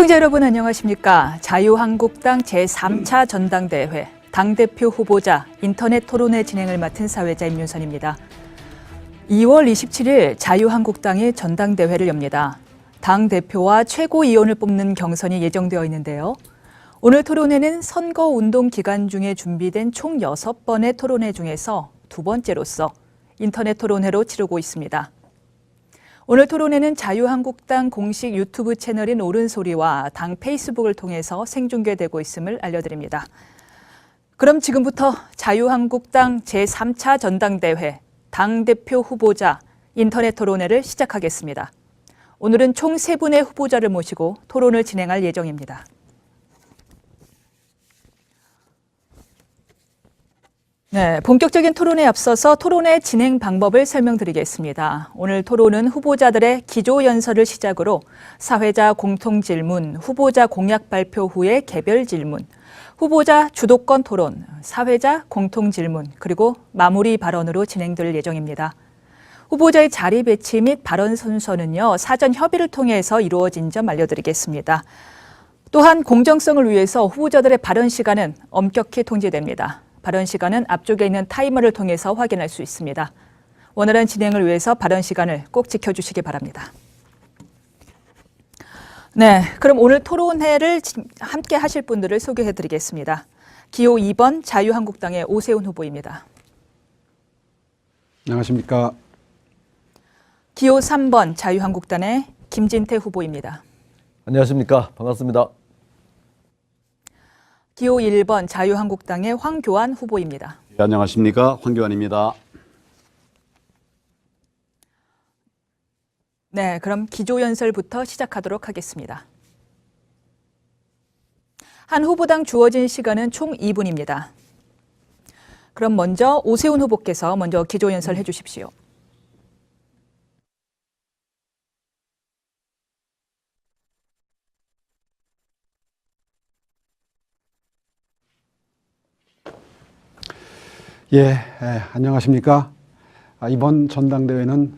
시청자 여러분 안녕하십니까? 자유한국당 제3차 전당대회 당대표 후보자 인터넷 토론회 진행을 맡은 사회자 임윤선입니다. 2월 27일 자유한국당이 전당대회를 엽니다. 당대표와 최고위원을 뽑는 경선이 예정되어 있는데요. 오늘 토론회는 선거운동 기간 중에 준비된 총 6번의 토론회 중에서 두 번째로서 인터넷 토론회로 치르고 있습니다. 오늘 토론회는 자유한국당 공식 유튜브 채널인 옳은소리와 당 페이스북을 통해서 생중계되고 있음을 알려드립니다. 그럼 지금부터 자유한국당 제3차 전당대회 당대표 후보자 인터넷 토론회를 시작하겠습니다. 오늘은 총 3분의 후보자를 모시고 토론을 진행할 예정입니다. 네, 본격적인 토론에 앞서서 토론회 진행 방법을 설명드리겠습니다. 오늘 토론은 후보자들의 기조연설을 시작으로 사회자 공통질문, 후보자 공약 발표 후에 개별 질문, 후보자 주도권 토론, 사회자 공통질문, 그리고 마무리 발언으로 진행될 예정입니다. 후보자의 자리 배치 및 발언 순서는요, 사전 협의를 통해서 이루어진 점 알려드리겠습니다. 또한 공정성을 위해서 후보자들의 발언 시간은 엄격히 통제됩니다. 발언 시간은 앞쪽에 있는 타이머를 통해서 확인할 수 있습니다. 원활한 진행을 위해서 발언 시간을 꼭 지켜주시기 바랍니다. 네, 그럼 오늘 토론회를 함께 하실 분들을 소개해드리겠습니다. 기호 2번 자유한국당의 오세훈 후보입니다. 안녕하십니까. 기호 3번 자유한국당의 김진태 후보입니다. 안녕하십니까. 반갑습니다. 기호 1번 자유한국당의 황교안 후보입니다. 네, 안녕하십니까. 황교안입니다. 네, 그럼 기조연설부터 시작하도록 하겠습니다. 한 후보당 주어진 시간은 총 2분입니다. 그럼 먼저 오세훈 후보께서 먼저 기조연설 해주십시오. 안녕하십니까. 이번 전당대회는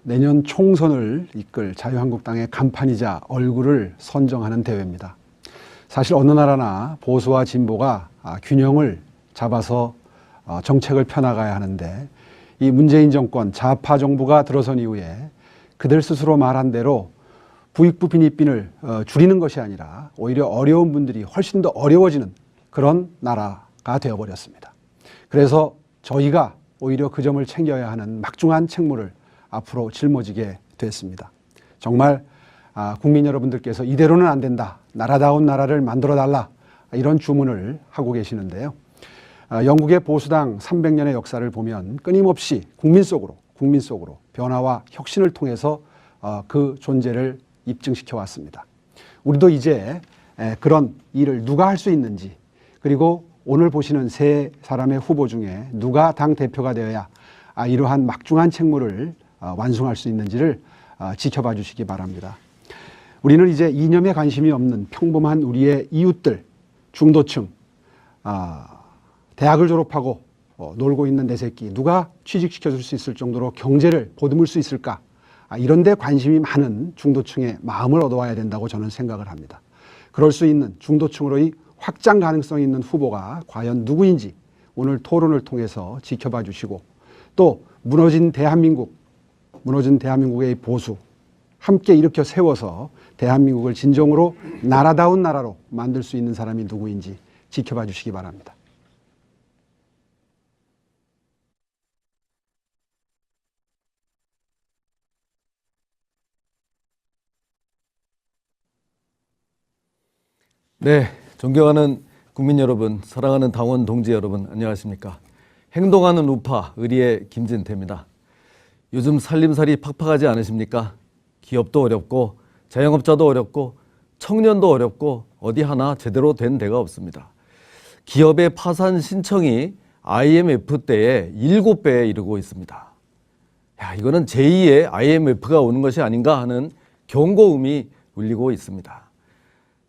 내년 총선을 이끌 자유한국당의 간판이자 얼굴을 선정하는 대회입니다. 사실 어느 나라나 보수와 진보가 균형을 잡아서 정책을 펴나가야 하는데, 이 문재인 정권 좌파 정부가 들어선 이후에 그들 스스로 말한 대로 부익부 빈익빈을 줄이는 것이 아니라 오히려 어려운 분들이 훨씬 더 어려워지는 그런 나라가 되어버렸습니다. 그래서 저희가 오히려 그 점을 챙겨야 하는 막중한 책무를 앞으로 짊어지게 됐습니다. 정말 국민 여러분들께서 이대로는 안 된다, 나라다운 나라를 만들어달라, 이런 주문을 하고 계시는데요. 영국의 보수당 300년의 역사를 보면 끊임없이 국민 속으로 변화와 혁신을 통해서 그 존재를 입증시켜 왔습니다. 우리도 이제 그런 일을 누가 할 수 있는지, 그리고 오늘 보시는 세 사람의 후보 중에 누가 당대표가 되어야 이러한 막중한 책무를 완수할 수 있는지를 지켜봐 주시기 바랍니다. 우리는 이제 이념에 관심이 없는 평범한 우리의 이웃들, 중도층, 대학을 졸업하고 놀고 있는 내 새끼 누가 취직시켜 줄 수 있을 정도로 경제를 보듬을 수 있을까, 이런 데 관심이 많은 중도층의 마음을 얻어와야 된다고 저는 생각을 합니다. 그럴 수 있는 중도층으로의 확장 가능성이 있는 후보가 과연 누구인지 오늘 토론을 통해서 지켜봐 주시고, 또 무너진 대한민국의 보수 함께 일으켜 세워서 대한민국을 진정으로 나라다운 나라로 만들 수 있는 사람이 누구인지 지켜봐 주시기 바랍니다. 네, 존경하는 국민 여러분, 사랑하는 당원 동지 여러분, 안녕하십니까. 행동하는 우파 의리의 김진태입니다. 요즘 살림살이 팍팍하지 않으십니까? 기업도 어렵고 자영업자도 어렵고 청년도 어렵고 어디 하나 제대로 된 데가 없습니다. 기업의 파산 신청이 IMF 때의 7배에 이르고 있습니다. 이거는 제2의 IMF가 오는 것이 아닌가 하는 경고음이 울리고 있습니다.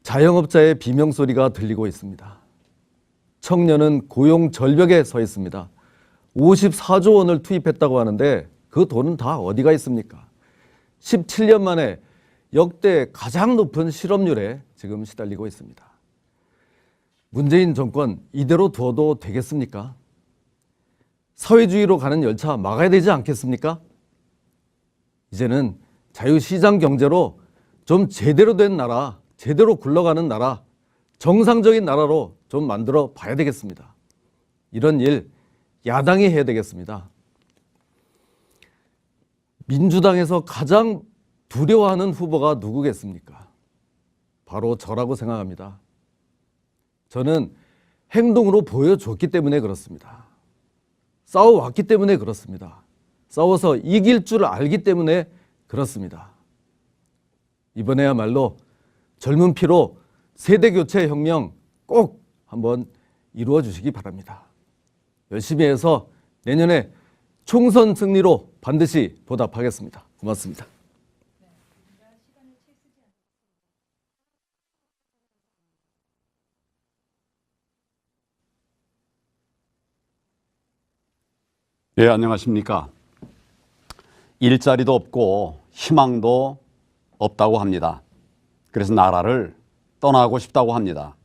자영업자의 비명소리가 들리고 있습니다. 청년은 고용 절벽에 서 있습니다. 54조 원을 투입했다고 하는데 그 돈은 다 어디가 있습니까? 17년 만에 역대 가장 높은 실업률에 지금 시달리고 있습니다. 문재인 정권 이대로 두어도 되겠습니까? 사회주의로 가는 열차 막아야 되지 않겠습니까? 이제는 자유시장 경제로 좀 제대로 된 나라, 제대로 굴러가는 나라, 정상적인 나라로 좀 만들어 봐야 되겠습니다. 이런 일 야당이 해야 되겠습니다. 민주당에서 가장 두려워하는 후보가 누구겠습니까? 바로 저라고 생각합니다. 저는 행동으로 보여줬기 때문에 그렇습니다. 싸워왔기 때문에 그렇습니다. 싸워서 이길 줄 알기 때문에 그렇습니다. 이번에야말로 젊은 피로 세대교체 혁명 꼭 한번 이루어 주시기 바랍니다. 열심히 해서 내년에 총선 승리로 반드시 보답하겠습니다. 고맙습니다. 예, 안녕하십니까. 일자리도 없고 희망도 없다고 합니다. 그래서 나라를 떠나고 싶다고 합니다.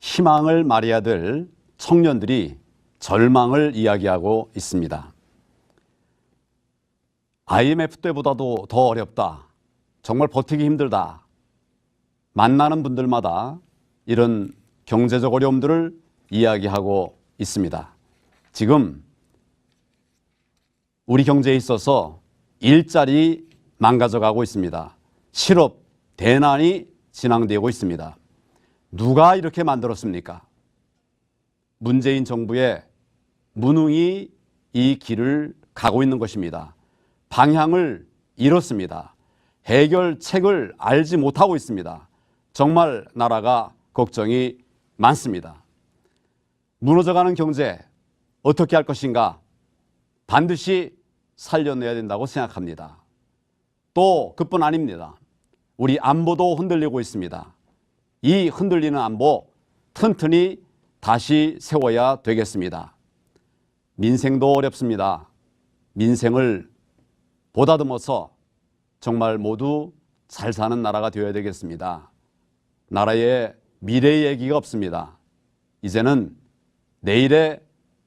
희망을 말해야 될 청년들이 절망을 이야기하고 있습니다. IMF 때보다도 더 어렵다. 정말 버티기 힘들다. 만나는 분들마다 이런 경제적 어려움들을 이야기하고 있습니다. 지금 우리 경제에 있어서 일자리 망가져가고 있습니다. 실업, 대난이 진앙되고 있습니다. 누가 이렇게 만들었습니까? 문재인 정부의 무능이 이 길을 가고 있는 것입니다. 방향을 잃었습니다. 해결책을 알지 못하고 있습니다. 정말 나라가 걱정이 많습니다. 무너져가는 경제 어떻게 할 것인가? 반드시 살려내야 된다고 생각합니다. 또 그뿐 아닙니다. 우리 안보도 흔들리고 있습니다. 이 흔들리는 안보 튼튼히 다시 세워야 되겠습니다. 민생도 어렵습니다. 민생을 보다듬어서 정말 모두 잘 사는 나라가 되어야 되겠습니다. 나라의 미래 얘기가 없습니다. 이제는 내일의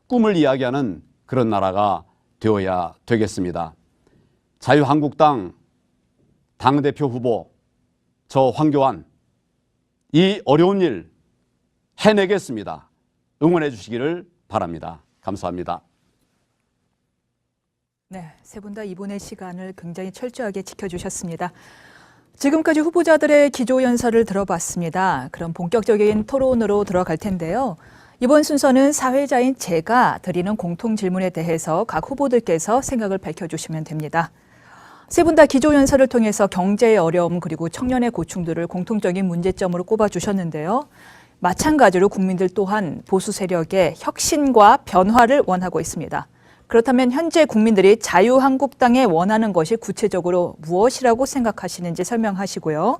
꿈을 이야기하는 그런 나라가 되어야 되겠습니다. 자유한국당 당대표 후보 저 황교안 이 어려운 일 해내겠습니다. 응원해 주시기를 바랍니다. 감사합니다. 네, 세 분 다 이번의 시간을 굉장히 철저하게 지켜주셨습니다. 지금까지 후보자들의 기조연설을 들어봤습니다. 그럼 본격적인 토론으로 들어갈 텐데요. 이번 순서는 사회자인 제가 드리는 공통 질문에 대해서 각 후보들께서 생각을 밝혀주시면 됩니다. 세 분 다 기조연설을 통해서 경제의 어려움 그리고 청년의 고충들을 공통적인 문제점으로 꼽아주셨는데요. 마찬가지로 국민들 또한 보수 세력의 혁신과 변화를 원하고 있습니다. 그렇다면 현재 국민들이 자유한국당에 원하는 것이 구체적으로 무엇이라고 생각하시는지 설명하시고요.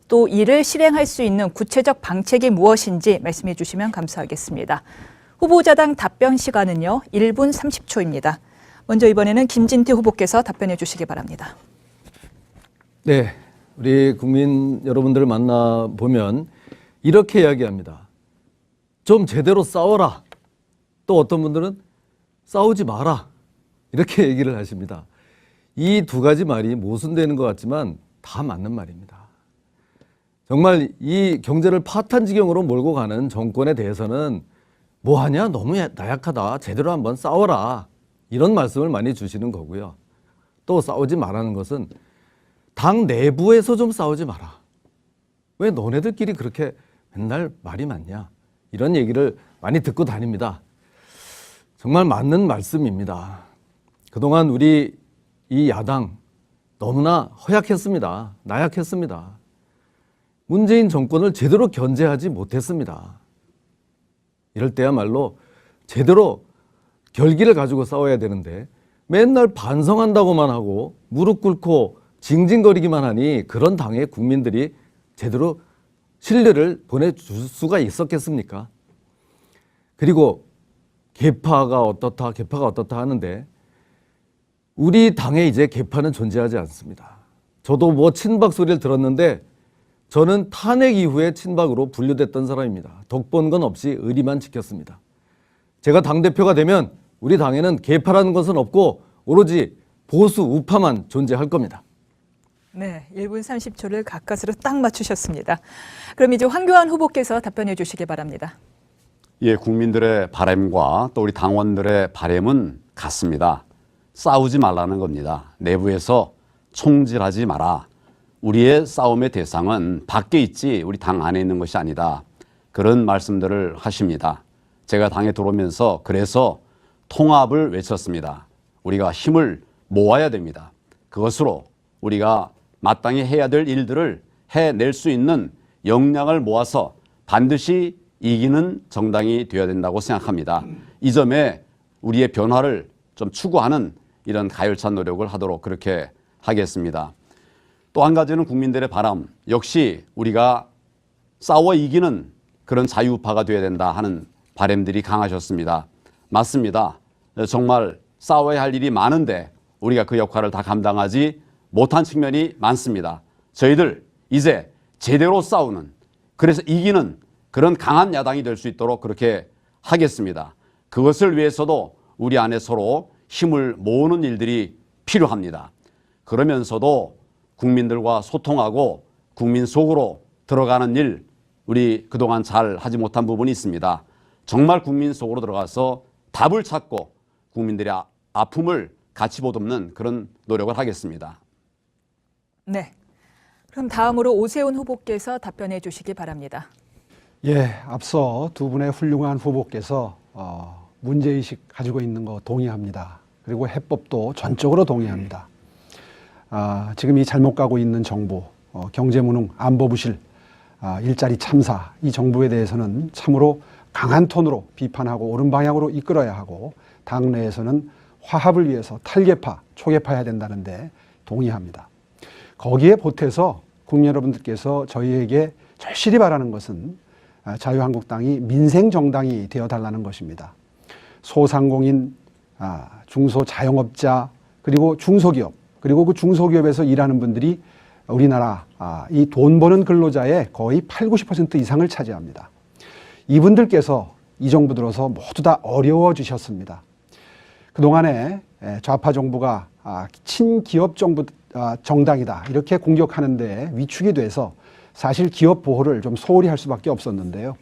또 이를 실행할 수 있는 구체적 방책이 무엇인지 말씀해 주시면 감사하겠습니다. 후보자당 답변 시간은요, 1분 30초입니다. 먼저 이번에는 김진태 후보께서 답변해 주시기 바랍니다. 네, 우리 국민 여러분들을 만나보면 이렇게 이야기합니다. 좀 제대로 싸워라. 또 어떤 분들은 싸우지 마라. 이렇게 얘기를 하십니다. 이 두 가지 말이 모순되는 것 같지만 다 맞는 말입니다. 정말 이 경제를 파탄 지경으로 몰고 가는 정권에 대해서는 뭐하냐? 너무 나약하다. 제대로 한번 싸워라. 이런 말씀을 많이 주시는 거고요. 또 싸우지 말라는 것은 당 내부에서 좀 싸우지 마라. 왜 너네들끼리 그렇게 맨날 말이 많냐? 이런 얘기를 많이 듣고 다닙니다. 정말 맞는 말씀입니다. 그동안 우리 이 야당 너무나 허약했습니다. 나약했습니다. 문재인 정권을 제대로 견제하지 못했습니다. 이럴 때야말로 제대로 결기를 가지고 싸워야 되는데 맨날 반성한다고만 하고 무릎 꿇고 징징거리기만 하니 그런 당의 국민들이 제대로 신뢰를 보내줄 수가 있었겠습니까? 그리고 개파가 어떻다 하는데 우리 당에 이제 개파는 존재하지 않습니다. 저도 뭐 친박 소리를 들었는데 저는 탄핵 이후에 친박으로 분류됐던 사람입니다. 덕본 건 없이 의리만 지켰습니다. 제가 당대표가 되면 우리 당에는 개파라는 것은 없고 오로지 보수 우파만 존재할 겁니다. 네, 1분 30초를 가까스로 딱 맞추셨습니다. 그럼 이제 황교안 후보께서 답변해 주시기 바랍니다. 예, 국민들의 바람과 또 우리 당원들의 바람은 같습니다. 싸우지 말라는 겁니다. 내부에서 총질하지 마라. 우리의 싸움의 대상은 밖에 있지 우리 당 안에 있는 것이 아니다. 그런 말씀들을 하십니다. 제가 당에 들어오면서 그래서 통합을 외쳤습니다. 우리가 힘을 모아야 됩니다. 그것으로 우리가 마땅히 해야 될 일들을 해낼 수 있는 역량을 모아서 반드시 이기는 정당이 되어야 된다고 생각합니다. 이 점에 우리의 변화를 좀 추구하는 이런 가열찬 노력을 하도록 그렇게 하겠습니다. 또 한 가지는 국민들의 바람, 역시 우리가 싸워 이기는 그런 자유우파가 되어야 된다 하는 바람들이 강하셨습니다. 맞습니다. 정말 싸워야 할 일이 많은데 우리가 그 역할을 다 감당하지 못한 측면이 많습니다. 저희들 이제 제대로 싸우는, 그래서 이기는 그런 강한 야당이 될 수 있도록 그렇게 하겠습니다. 그것을 위해서도 우리 안에 서로 힘을 모으는 일들이 필요합니다. 그러면서도 국민들과 소통하고 국민 속으로 들어가는 일, 우리 그동안 잘 하지 못한 부분이 있습니다. 정말 국민 속으로 들어가서 답을 찾고 국민들의 아픔을 같이 보듬는 그런 노력을 하겠습니다. 네, 그럼 다음으로 오세훈 후보께서 답변해 주시기 바랍니다. 예, 앞서 두 분의 훌륭한 후보께서 문제의식 가지고 있는 거 동의합니다. 그리고 해법도 전적으로 동의합니다. 지금 이 잘못 가고 있는 정부, 경제무능, 안보부실, 일자리 참사, 이 정부에 대해서는 참으로 강한 톤으로 비판하고 옳은 방향으로 이끌어야 하고 당내에서는 화합을 위해서 탈계파, 초계파해야 된다는데 동의합니다. 거기에 보태서 국민 여러분들께서 저희에게 절실히 바라는 것은 자유한국당이 민생정당이 되어달라는 것입니다. 소상공인, 중소자영업자, 그리고 중소기업, 그리고 그 중소기업에서 일하는 분들이 우리나라 이 돈 버는 근로자의 거의 80~90% 이상을 차지합니다. 이분들께서 이 정부 들어서 모두 다 어려워지셨습니다. 그동안에 좌파 정부가 친기업 정부 정당이다 이렇게 공격하는데 위축이 돼서 사실 기업 보호를 좀 소홀히 할 수밖에 없었는데요.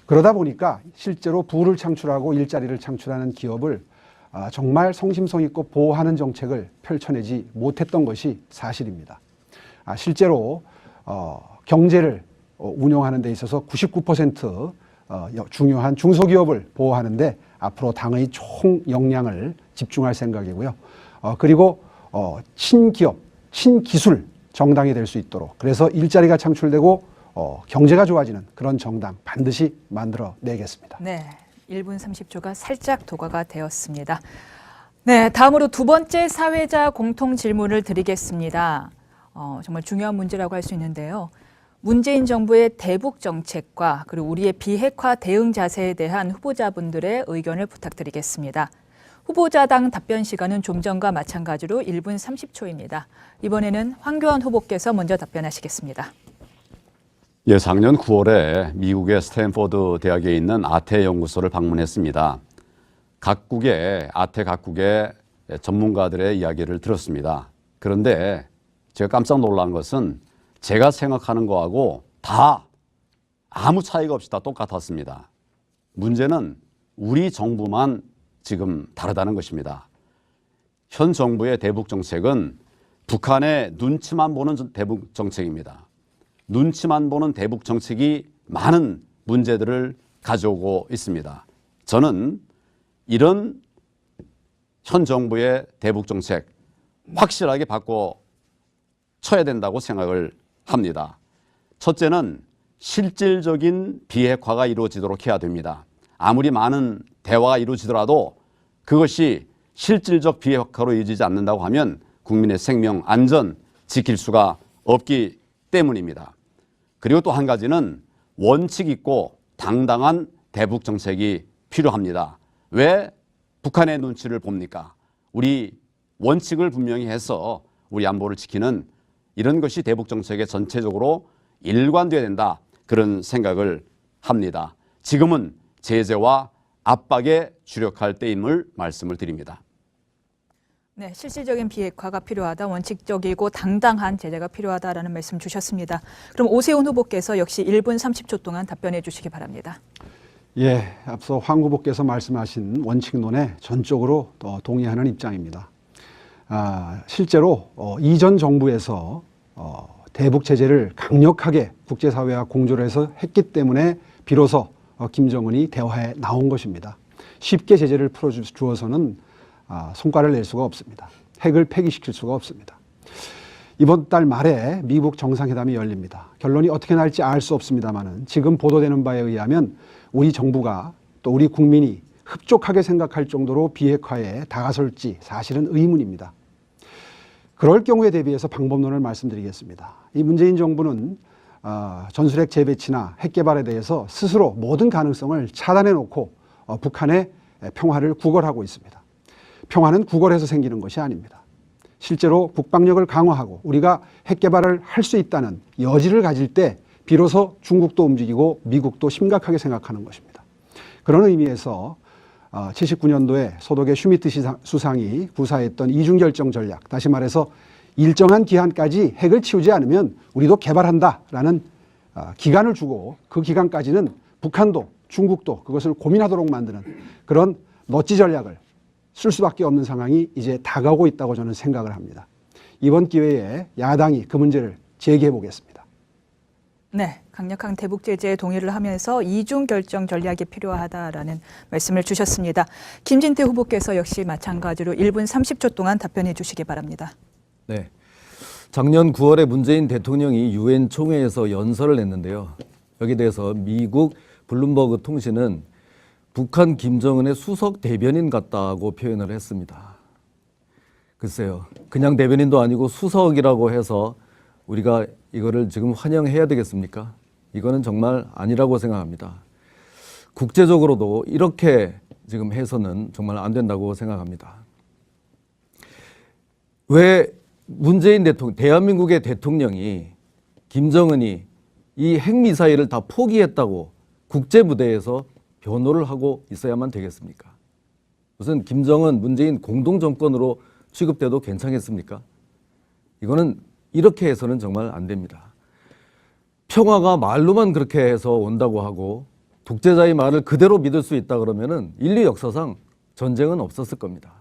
그러다 보니까 실제로 부를 창출하고 일자리를 창출하는 기업을 정말 성심성 있고 보호하는 정책을 펼쳐내지 못했던 것이 사실입니다. 실제로 경제를 운영하는 데 있어서 99% 중요한 중소기업을 보호하는데 앞으로 당의 총 역량을 집중할 생각이고요. 그리고 친기업, 친기술 정당이 될 수 있도록, 그래서 일자리가 창출되고 경제가 좋아지는 그런 정당 반드시 만들어내겠습니다. 네, 1분 30초가 살짝 도과가 되었습니다. 네, 다음으로 두 번째 사회자 공통 질문을 드리겠습니다. 정말 중요한 문제라고 할 수 있는데요. 문재인 정부의 대북 정책과 그리고 우리의 비핵화 대응 자세에 대한 후보자분들의 의견을 부탁드리겠습니다. 후보자당 답변 시간은 좀 전과 마찬가지로 1분 30초입니다. 이번에는 황교안 후보께서 먼저 답변하시겠습니다. 예, 작년 9월에 미국의 스탠포드 대학에 있는 아태 연구소를 방문했습니다. 아태 각국의 전문가들의 이야기를 들었습니다. 그런데 제가 깜짝 놀란 것은 제가 생각하는 거하고 다 아무 차이가 없이 다 똑같았습니다. 문제는 우리 정부만 지금 다르다는 것입니다. 현 정부의 대북 정책은 북한의 눈치만 보는 대북 정책입니다. 눈치만 보는 대북 정책이 많은 문제들을 가져오고 있습니다. 저는 이런 현 정부의 대북 정책 확실하게 바꿔 쳐야 된다고 생각을 합니다. 첫째는 실질적인 비핵화가 이루어지도록 해야 됩니다. 아무리 많은 대화가 이루어지더라도 그것이 실질적 비핵화로 이어지지 않는다고 하면 국민의 생명, 안전 지킬 수가 없기 때문입니다. 그리고 또 한 가지는 원칙 있고 당당한 대북 정책이 필요합니다. 왜 북한의 눈치를 봅니까? 우리 원칙을 분명히 해서 우리 안보를 지키는 이런 것이 대북 정책의 전체적으로 일관되어야 된다. 그런 생각을 합니다. 지금은 제재와 압박에 주력할 때임을 말씀을 드립니다. 네, 실질적인 비핵화가 필요하다, 원칙적이고 당당한 제재가 필요하다라는 말씀 주셨습니다. 그럼 오세훈 후보께서 역시 1분 30초 동안 답변해 주시기 바랍니다. 예, 앞서 황 후보께서 말씀하신 원칙론에 전적으로 동의하는 입장입니다. 실제로 이전 정부에서 대북 제재를 강력하게 국제사회와 공조를 해서 했기 때문에 비로소 김정은이 대화에 나온 것입니다. 쉽게 제재를 풀어주어서는 성과를 낼 수가 없습니다. 핵을 폐기시킬 수가 없습니다. 이번 달 말에 미국 정상회담이 열립니다. 결론이 어떻게 날지 알 수 없습니다만은 지금 보도되는 바에 의하면 우리 정부가 또 우리 국민이 흡족하게 생각할 정도로 비핵화에 다가설지 사실은 의문입니다. 그럴 경우에 대비해서 방법론을 말씀드리겠습니다. 이 문재인 정부는 전술핵 재배치나 핵 개발에 대해서 스스로 모든 가능성을 차단해 놓고 북한의 평화를 구걸하고 있습니다. 평화는 구걸해서 생기는 것이 아닙니다. 실제로 국방력을 강화하고 우리가 핵 개발을 할 수 있다는 여지를 가질 때 비로소 중국도 움직이고 미국도 심각하게 생각하는 것입니다. 그런 의미에서 79년도에 소독의 슈미트 수상이 구사했던 이중결정 전략, 다시 말해서 일정한 기한까지 핵을 치우지 않으면 우리도 개발한다라는 기간을 주고 그 기간까지는 북한도 중국도 그것을 고민하도록 만드는 그런 넛지 전략을 쓸 수밖에 없는 상황이 이제 다가오고 있다고 저는 생각을 합니다. 이번 기회에 야당이 그 문제를 제기해 보겠습니다. 네, 강력한 대북 제재에 동의를 하면서 이중 결정 전략이 필요하다라는 말씀을 주셨습니다. 김진태 후보께서 역시 마찬가지로 1분 30초 동안 답변해 주시기 바랍니다. 네, 작년 9월에 문재인 대통령이 유엔 총회에서 연설을 했는데요. 여기에 대해서 미국 블룸버그 통신은 북한 김정은의 수석 대변인 같다고 표현을 했습니다. 글쎄요, 그냥 대변인도 아니고 수석이라고 해서 우리가 이거를 지금 환영해야 되겠습니까? 이거는 정말 아니라고 생각합니다. 국제적으로도 이렇게 지금 해서는 정말 안 된다고 생각합니다. 왜 문재인 대통령, 대한민국의 대통령이 김정은이 이 핵미사일을 다 포기했다고 국제무대에서 변호를 하고 있어야만 되겠습니까? 무슨 김정은, 문재인 공동정권으로 취급돼도 괜찮겠습니까? 이거는 이렇게 해서는 정말 안 됩니다. 평화가 말로만 그렇게 해서 온다고 하고 독재자의 말을 그대로 믿을 수 있다 그러면은 인류 역사상 전쟁은 없었을 겁니다.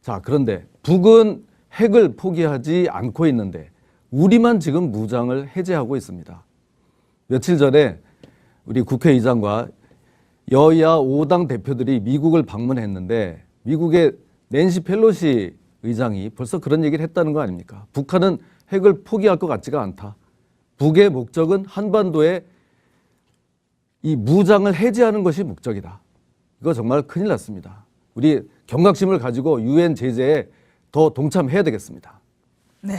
자, 그런데 북은 핵을 포기하지 않고 있는데 우리만 지금 무장을 해제하고 있습니다. 며칠 전에 우리 국회의장과 여야 5당 대표들이 미국을 방문했는데 미국의 낸시 펠로시 의장이 벌써 그런 얘기를 했다는 거 아닙니까? 북한은 핵을 포기할 것 같지가 않다. 북의 목적은 한반도에 이 무장을 해제하는 것이 목적이다. 이거 정말 큰일 났습니다. 우리 경각심을 가지고 유엔 제재에 더 동참해야 되겠습니다. 네.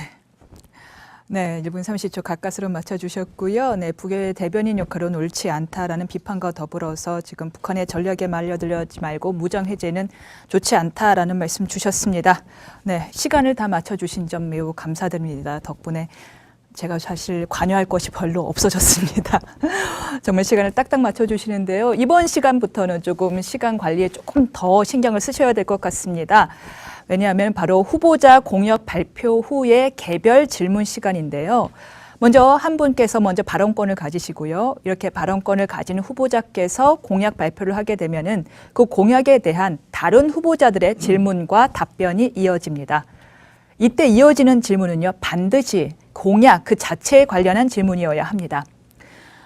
네, 1분 30초 가까스로 맞춰주셨고요. 네, 북의 대변인 역할은 옳지 않다라는 비판과 더불어서 지금 북한의 전략에 말려들지 말고 무장 해제는 좋지 않다라는 말씀 주셨습니다. 네, 시간을 다 맞춰주신 점 매우 감사드립니다. 덕분에 제가 사실 관여할 것이 별로 없어졌습니다. 정말 시간을 딱딱 맞춰주시는데요. 이번 시간부터는 조금 시간 관리에 조금 더 신경을 쓰셔야 될 것 같습니다. 왜냐하면 바로 후보자 공약 발표 후에 개별 질문 시간인데요. 먼저 한 분께서 먼저 발언권을 가지시고요. 이렇게 발언권을 가진 후보자께서 공약 발표를 하게 되면은 그 공약에 대한 다른 후보자들의 질문과 답변이 이어집니다. 이때 이어지는 질문은요, 반드시 공약 그 자체에 관련한 질문이어야 합니다.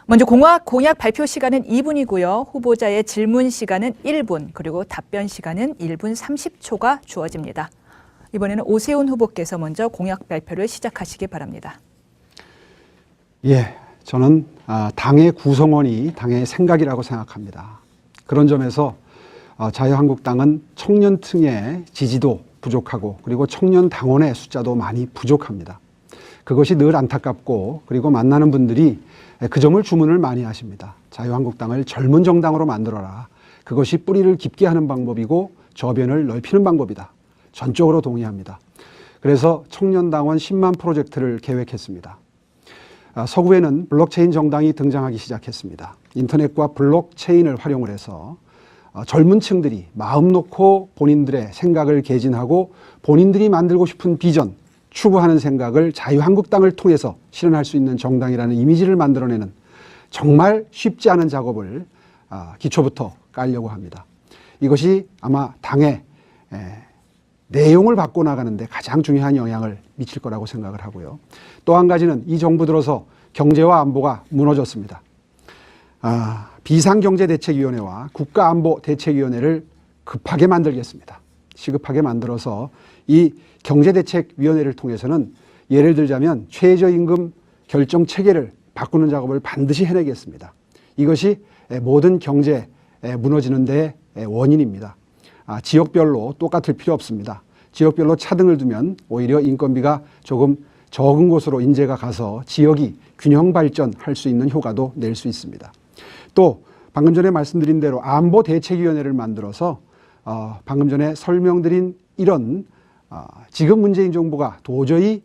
먼저 공약 발표 시간은 2분이고요. 후보자의 질문 시간은 1분, 그리고 답변 시간은 1분 30초가 주어집니다. 이번에는 오세훈 후보께서 먼저 공약 발표를 시작하시기 바랍니다. 예, 저는 당의 구성원이 당의 생각이라고 생각합니다. 그런 점에서 자유한국당은 청년층의 지지도 부족하고 그리고 청년 당원의 숫자도 많이 부족합니다. 그것이 늘 안타깝고 그리고 만나는 분들이 그 점을 주문을 많이 하십니다. 자유한국당을 젊은 정당으로 만들어라. 그것이 뿌리를 깊게 하는 방법이고 저변을 넓히는 방법이다. 전적으로 동의합니다. 그래서 청년당원 10만 프로젝트를 계획했습니다. 서구에는 블록체인 정당이 등장하기 시작했습니다. 인터넷과 블록체인을 활용을 해서 젊은 층들이 마음 놓고 본인들의 생각을 개진하고 본인들이 만들고 싶은 비전, 추구하는 생각을 자유한국당을 통해서 실현할 수 있는 정당이라는 이미지를 만들어내는 정말 쉽지 않은 작업을 기초부터 깔려고 합니다. 이것이 아마 당의 내용을 바꿔나가는 데 가장 중요한 영향을 미칠 거라고 생각을 하고요. 또 한 가지는 이 정부 들어서 경제와 안보가 무너졌습니다. 비상경제대책위원회와 국가안보대책위원회를 급하게 만들겠습니다. 시급하게 만들어서 이 경제대책위원회를 통해서는 예를 들자면 최저임금 결정 체계를 바꾸는 작업을 반드시 해내겠습니다. 이것이 모든 경제 무너지는 데의 원인입니다. 지역별로 똑같을 필요 없습니다. 지역별로 차등을 두면 오히려 인건비가 조금 적은 곳으로 인재가 가서 지역이 균형 발전할 수 있는 효과도 낼 수 있습니다. 또 방금 전에 말씀드린 대로 안보대책위원회를 만들어서 방금 전에 설명드린 이런 지금 문재인 정부가 도저히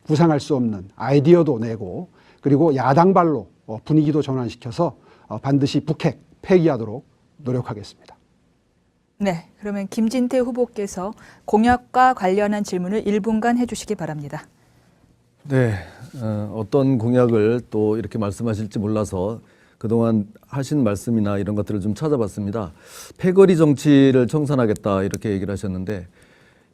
구상할 수 없는 아이디어도 내고 그리고 야당발로 분위기도 전환시켜서 반드시 북핵 폐기하도록 노력하겠습니다. 네, 그러면 김진태 후보께서 공약과 관련한 질문을 1분간 해주시기 바랍니다. 네, 어떤 공약을 또 이렇게 말씀하실지 몰라서 그동안 하신 말씀이나 이런 것들을 좀 찾아봤습니다. 패거리 정치를 청산하겠다 이렇게 얘기를 하셨는데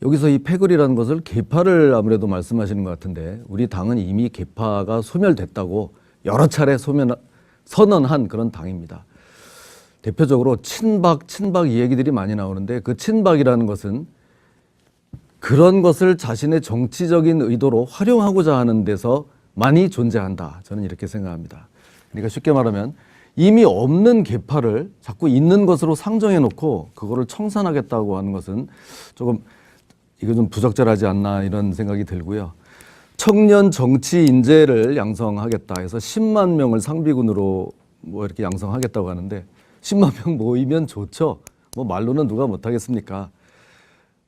여기서 이 패거리라는 것을 계파를 아무래도 말씀하시는 것 같은데 우리 당은 이미 계파가 소멸됐다고 여러 차례 선언한 그런 당입니다. 대표적으로 친박 이 얘기들이 많이 나오는데 그 친박이라는 것은 그런 것을 자신의 정치적인 의도로 활용하고자 하는 데서 많이 존재한다. 저는 이렇게 생각합니다. 그러니까 쉽게 말하면 이미 없는 계파를 자꾸 있는 것으로 상정해 놓고 그거를 청산하겠다고 하는 것은 조금 이거 좀 부적절하지 않나 이런 생각이 들고요. 청년 정치 인재를 양성하겠다 해서 10만 명을 상비군으로 뭐 이렇게 양성하겠다고 하는데 10만 명 모이면 좋죠. 뭐 말로는 누가 못하겠습니까?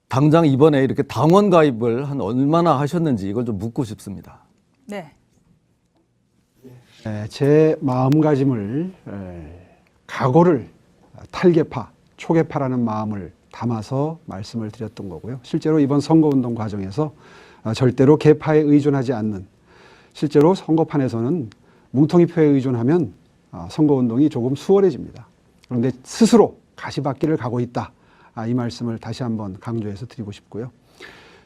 당장 이번에 이렇게 당원 가입을 한 얼마나 하셨는지 이걸 좀 묻고 싶습니다. 네. 제 마음가짐을 각오를 탈계파, 초계파라는 마음을 담아서 말씀을 드렸던 거고요. 실제로 이번 선거운동 과정에서 절대로 계파에 의존하지 않는 실제로 선거판에서는 뭉텅이표에 의존하면 선거운동이 조금 수월해집니다. 그런데 스스로 가시밭길을 가고 있다. 이 말씀을 다시 한번 강조해서 드리고 싶고요.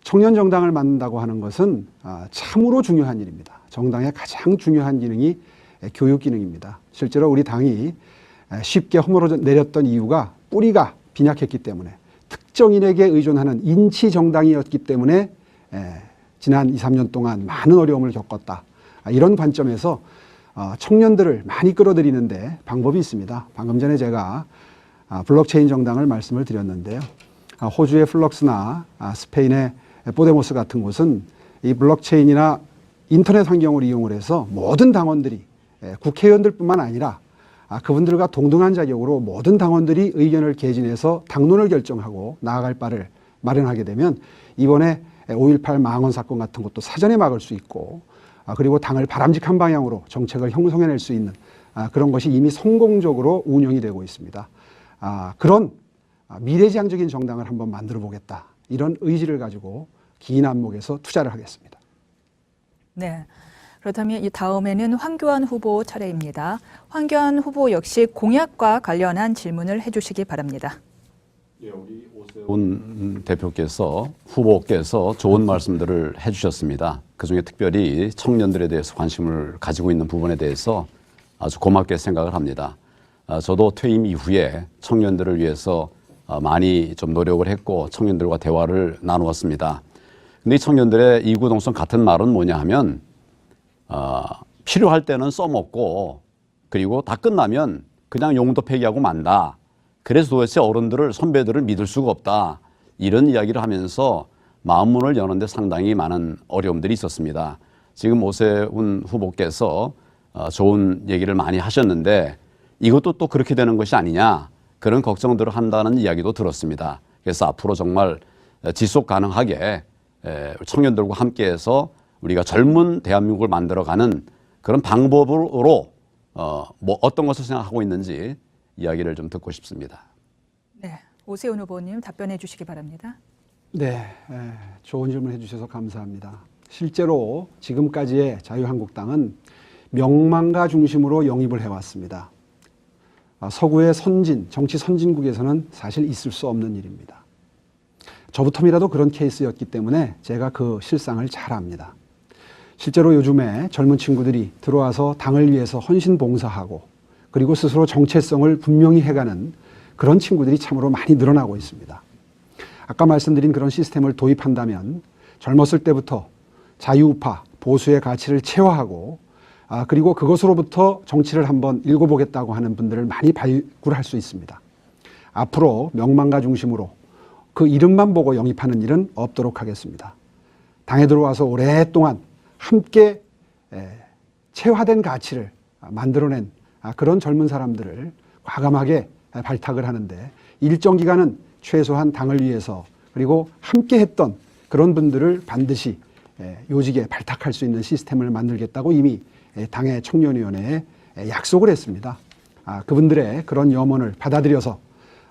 청년 정당을 만든다고 하는 것은 참으로 중요한 일입니다. 정당의 가장 중요한 기능이 교육 기능입니다. 실제로 우리 당이 쉽게 허물어 내렸던 이유가 뿌리가 빈약했기 때문에 특정인에게 의존하는 인치 정당이었기 때문에 지난 2, 3년 동안 많은 어려움을 겪었다. 이런 관점에서 청년들을 많이 끌어들이는데 방법이 있습니다. 방금 전에 제가 블록체인 정당을 말씀을 드렸는데요. 호주의 플럭스나 스페인의 포데모스 같은 곳은 이 블록체인이나 인터넷 환경을 이용을 해서 모든 당원들이 국회의원들뿐만 아니라 그분들과 동등한 자격으로 모든 당원들이 의견을 개진해서 당론을 결정하고 나아갈 바를 마련하게 되면 이번에 5.18 망언 사건 같은 것도 사전에 막을 수 있고 그리고 당을 바람직한 방향으로 정책을 형성해낼 수 있는 그런 것이 이미 성공적으로 운영이 되고 있습니다. 그런 미래지향적인 정당을 한번 만들어 보겠다. 이런 의지를 가지고 긴 안목에서 투자를 하겠습니다. 네. 그렇다면 이 다음에는 황교안 후보 차례입니다. 황교안 후보 역시 공약과 관련한 질문을 해주시기 바랍니다. 예, 우리 오세훈 대표께서 후보께서 좋은 말씀들을 해주셨습니다. 그중에 특별히 청년들에 대해서 관심을 가지고 있는 부분에 대해서 아주 고맙게 생각을 합니다. 저도 퇴임 이후에 청년들을 위해서 많이 좀 노력을 했고 청년들과 대화를 나누었습니다. 근데 이 청년들의 이구동성 같은 말은 뭐냐 하면 필요할 때는 써먹고 그리고 다 끝나면 그냥 용도 폐기하고 만다. 그래서 도대체 어른들을 선배들을 믿을 수가 없다. 이런 이야기를 하면서 마음문을 여는데 상당히 많은 어려움들이 있었습니다. 지금 오세훈 후보께서 좋은 얘기를 많이 하셨는데 이것도 또 그렇게 되는 것이 아니냐 그런 걱정들을 한다는 이야기도 들었습니다. 그래서 앞으로 정말 지속 가능하게 청년들과 함께해서 우리가 젊은 대한민국을 만들어가는 그런 방법으로 뭐 어떤 것을 생각하고 있는지 이야기를 좀 듣고 싶습니다. 네, 오세훈 후보님 답변해 주시기 바랍니다. 네, 좋은 질문 해주셔서 감사합니다. 실제로 지금까지의 자유한국당은 명망가 중심으로 영입을 해왔습니다. 서구의 선진, 정치 선진국에서는 사실 있을 수 없는 일입니다. 저부터이라도 그런 케이스였기 때문에 제가 그 실상을 잘 압니다. 실제로 요즘에 젊은 친구들이 들어와서 당을 위해서 헌신 봉사하고 그리고 스스로 정체성을 분명히 해가는 그런 친구들이 참으로 많이 늘어나고 있습니다. 아까 말씀드린 그런 시스템을 도입한다면 젊었을 때부터 자유우파, 보수의 가치를 체화하고 그리고 그것으로부터 정치를 한번 읽어보겠다고 하는 분들을 많이 발굴할 수 있습니다. 앞으로 명망가 중심으로 그 이름만 보고 영입하는 일은 없도록 하겠습니다. 당에 들어와서 오랫동안 함께 체화된 가치를 만들어낸 그런 젊은 사람들을 과감하게 발탁을 하는데 일정 기간은 최소한 당을 위해서 그리고 함께 했던 그런 분들을 반드시 요직에 발탁할 수 있는 시스템을 만들겠다고 이미 당의 청년위원회에 약속을 했습니다. 그분들의 그런 염원을 받아들여서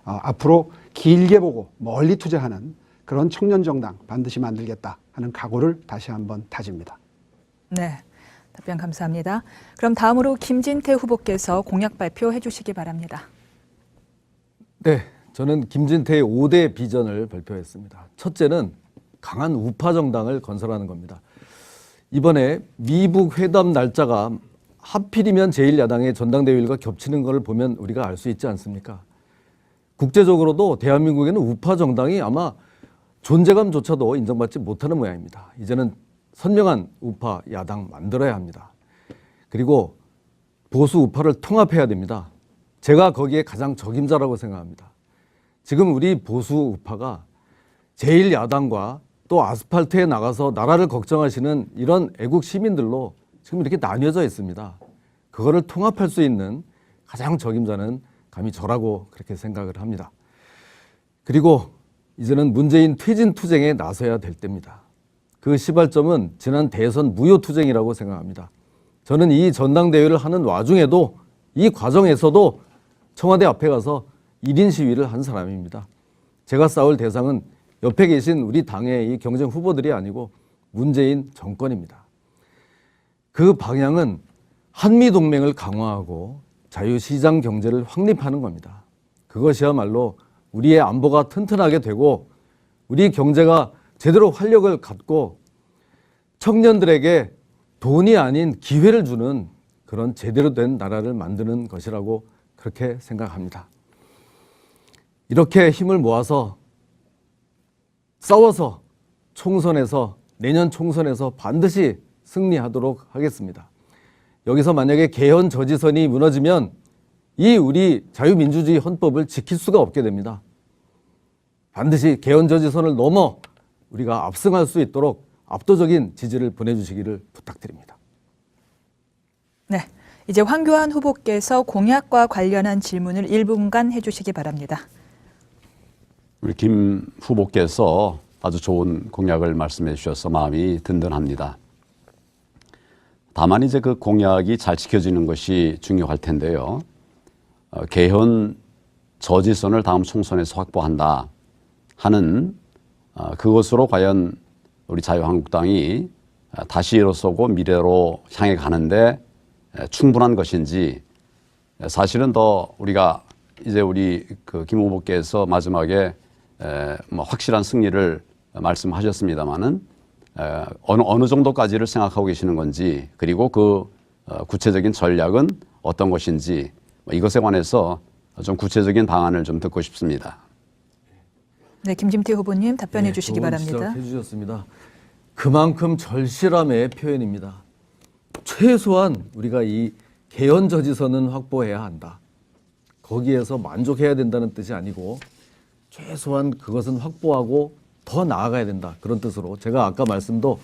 앞으로 길게 보고 멀리 투자하는 그런 청년정당 반드시 만들겠다 하는 각오를 다시 한번 다집니다. 네, 답변 감사합니다. 그럼 다음으로 김진태 후보께서 공약 발표해 주시기 바랍니다. 네, 저는 김진태의 5대 비전을 발표했습니다. 첫째는 강한 우파 정당을 건설하는 겁니다. 이번에 미북 회담 날짜가 하필이면 제1야당의 전당대회일과 겹치는 것을 보면 우리가 알 수 있지 않습니까? 국제적으로도 대한민국에는 우파 정당이 아마 존재감조차도 인정받지 못하는 모양입니다. 이제는 선명한 우파 야당 만들어야 합니다. 그리고 보수 우파를 통합해야 됩니다. 제가 거기에 가장 적임자라고 생각합니다. 지금 우리 보수 우파가 제1야당과 또 아스팔트에 나가서 나라를 걱정하시는 이런 애국 시민들로 지금 이렇게 나뉘어져 있습니다. 그거를 통합할 수 있는 가장 적임자는 감히 저라고 그렇게 생각을 합니다. 그리고 이제는 문재인 퇴진 투쟁에 나서야 될 때입니다. 그 시발점은 지난 대선 무효 투쟁이라고 생각합니다. 저는 이 전당대회를 하는 와중에도 이 과정에서도 청와대 앞에 가서 1인 시위를 한 사람입니다. 제가 싸울 대상은 옆에 계신 우리 당의 이 경쟁 후보들이 아니고 문재인 정권입니다. 그 방향은 한미동맹을 강화하고 자유시장 경제를 확립하는 겁니다. 그것이야말로 우리의 안보가 튼튼하게 되고 우리 경제가 제대로 활력을 갖고 청년들에게 돈이 아닌 기회를 주는 그런 제대로 된 나라를 만드는 것이라고 그렇게 생각합니다. 이렇게 힘을 모아서 싸워서 총선에서 내년 총선에서 반드시 승리하도록 하겠습니다. 여기서 만약에 개헌 저지선이 무너지면 이 우리 자유민주주의 헌법을 지킬 수가 없게 됩니다. 반드시 개헌 저지선을 넘어 우리가 압승할 수 있도록 압도적인 지지를 보내주시기를 부탁드립니다. 네, 이제 황교안 후보께서 공약과 관련한 질문을 1분간 해주시기 바랍니다. 우리 김 후보께서 아주 좋은 공약을 말씀해 주셔서 마음이 든든합니다. 다만 이제 그 공약이 잘 지켜지는 것이 중요할 텐데요. 개헌 저지선을 다음 총선에서 확보한다 하는 그것으로 과연 우리 자유한국당이 다시 일어서고 미래로 향해 가는데 충분한 것인지, 사실은 더 우리가 이제 우리 그 김 후보께서 마지막에 뭐 확실한 승리를 말씀하셨습니다마는 어느 정도까지를 생각하고 계시는 건지, 그리고 그 구체적인 전략은 어떤 것인지, 이것에 관해서 좀 구체적인 방안을 좀 듣고 싶습니다. 네, 김진태 후보님 답변해 주시기 바랍니다. 해 주셨습니다. 그만큼 절실함의 표현입니다. 최소한 우리가 이 개헌 저지선은 확보해야 한다. 거기에서 만족해야 된다는 뜻이 아니고 최소한 그것은 확보하고 더 나아가야 된다. 그런 뜻으로 제가 아까 말씀도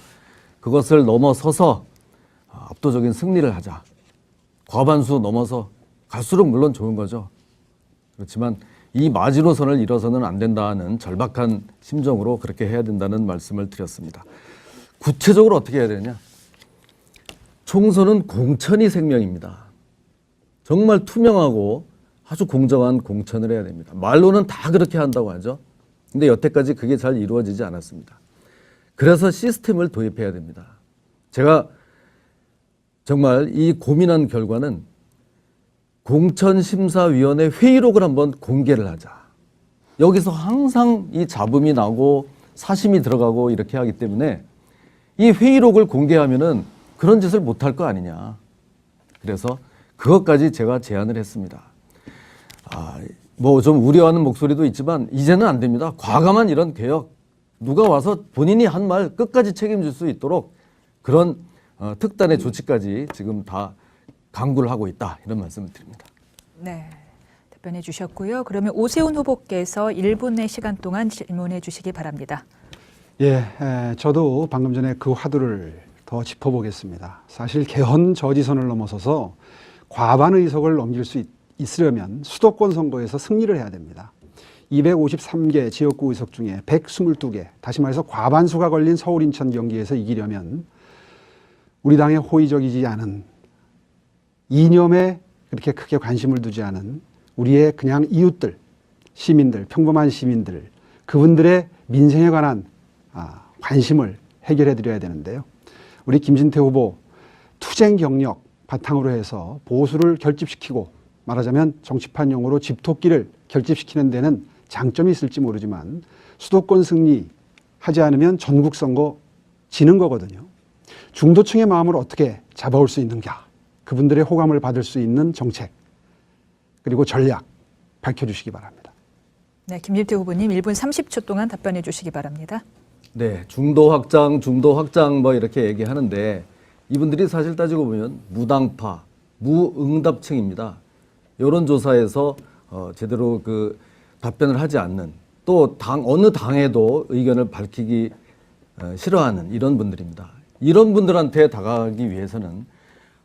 그것을 넘어서서 압도적인 승리를 하자. 과반수 넘어서 갈수록 물론 좋은 거죠. 그렇지만 이 마지노선을 잃어서는 안 된다는 절박한 심정으로 그렇게 해야 된다는 말씀을 드렸습니다. 구체적으로 어떻게 해야 되냐? 총선은 공천이 생명입니다. 정말 투명하고 아주 공정한 공천을 해야 됩니다. 말로는 다 그렇게 한다고 하죠. 근데 여태까지 그게 잘 이루어지지 않았습니다. 그래서 시스템을 도입해야 됩니다. 제가 정말 이 고민한 결과는 공천심사위원회 회의록을 한번 공개를 하자. 여기서 항상 이 잡음이 나고 사심이 들어가고 이렇게 하기 때문에 이 회의록을 공개하면은 그런 짓을 못할 거 아니냐. 그래서 그것까지 제가 제안을 했습니다. 뭐 좀 우려하는 목소리도 있지만 이제는 안 됩니다. 과감한 이런 개혁, 누가 와서 본인이 한 말 끝까지 책임질 수 있도록 그런 특단의 조치까지 지금 다 강구를 하고 있다. 이런 말씀을 드립니다. 네, 답변해 주셨고요. 그러면 오세훈 후보께서 1분의 시간 동안 질문해 주시기 바랍니다. 예, 저도 방금 전에 그 화두를 더 짚어보겠습니다. 사실 개헌 저지선을 넘어서서 과반 의석을 넘길 수 있으려면 수도권 선거에서 승리를 해야 됩니다. 253개 지역구 의석 중에 122개, 다시 말해서 과반수가 걸린 서울, 인천, 경기에서 이기려면 우리 당에 호의적이지 않은, 이념에 그렇게 크게 관심을 두지 않은 우리의 그냥 이웃들, 시민들, 평범한 시민들, 그분들의 민생에 관한 관심을 해결해 드려야 되는데요. 우리 김진태 후보 투쟁 경력 바탕으로 해서 보수를 결집시키고, 말하자면 정치판 용어로 집토끼를 결집시키는 데는 장점이 있을지 모르지만 수도권 승리하지 않으면 전국 선거 지는 거거든요. 중도층의 마음을 어떻게 잡아올 수 있는가, 그분들의 호감을 받을 수 있는 정책 그리고 전략 밝혀주시기 바랍니다. 네, 김진태 후보님 1분 30초 동안 답변해 주시기 바랍니다. 네, 중도 확장 뭐 이렇게 얘기하는데 이분들이 사실 따지고 보면 무당파, 무응답층입니다. 여론조사에서 제대로 그 답변을 하지 않는, 또 어느 당에도 의견을 밝히기 싫어하는 이런 분들입니다. 이런 분들한테 다가가기 위해서는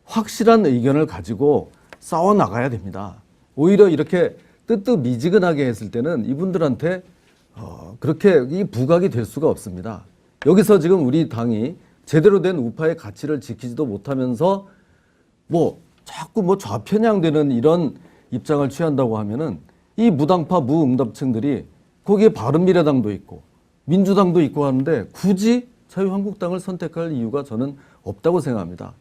확실한 의견을 가지고 싸워 나가야 됩니다. 오히려 이렇게 뜨뜻미지근하게 했을 때는 이분들한테 그렇게 이 부각이 될 수가 없습니다. 여기서 지금 우리 당이 제대로 된 우파의 가치를 지키지도 못하면서 자꾸 좌편향되는 이런 입장을 취한다고 하면은 이 무당파 무응답층들이 거기에 바른미래당도 있고 민주당도 있고 하는데 굳이 자유한국당을 선택할 이유가 저는 없다고 생각합니다.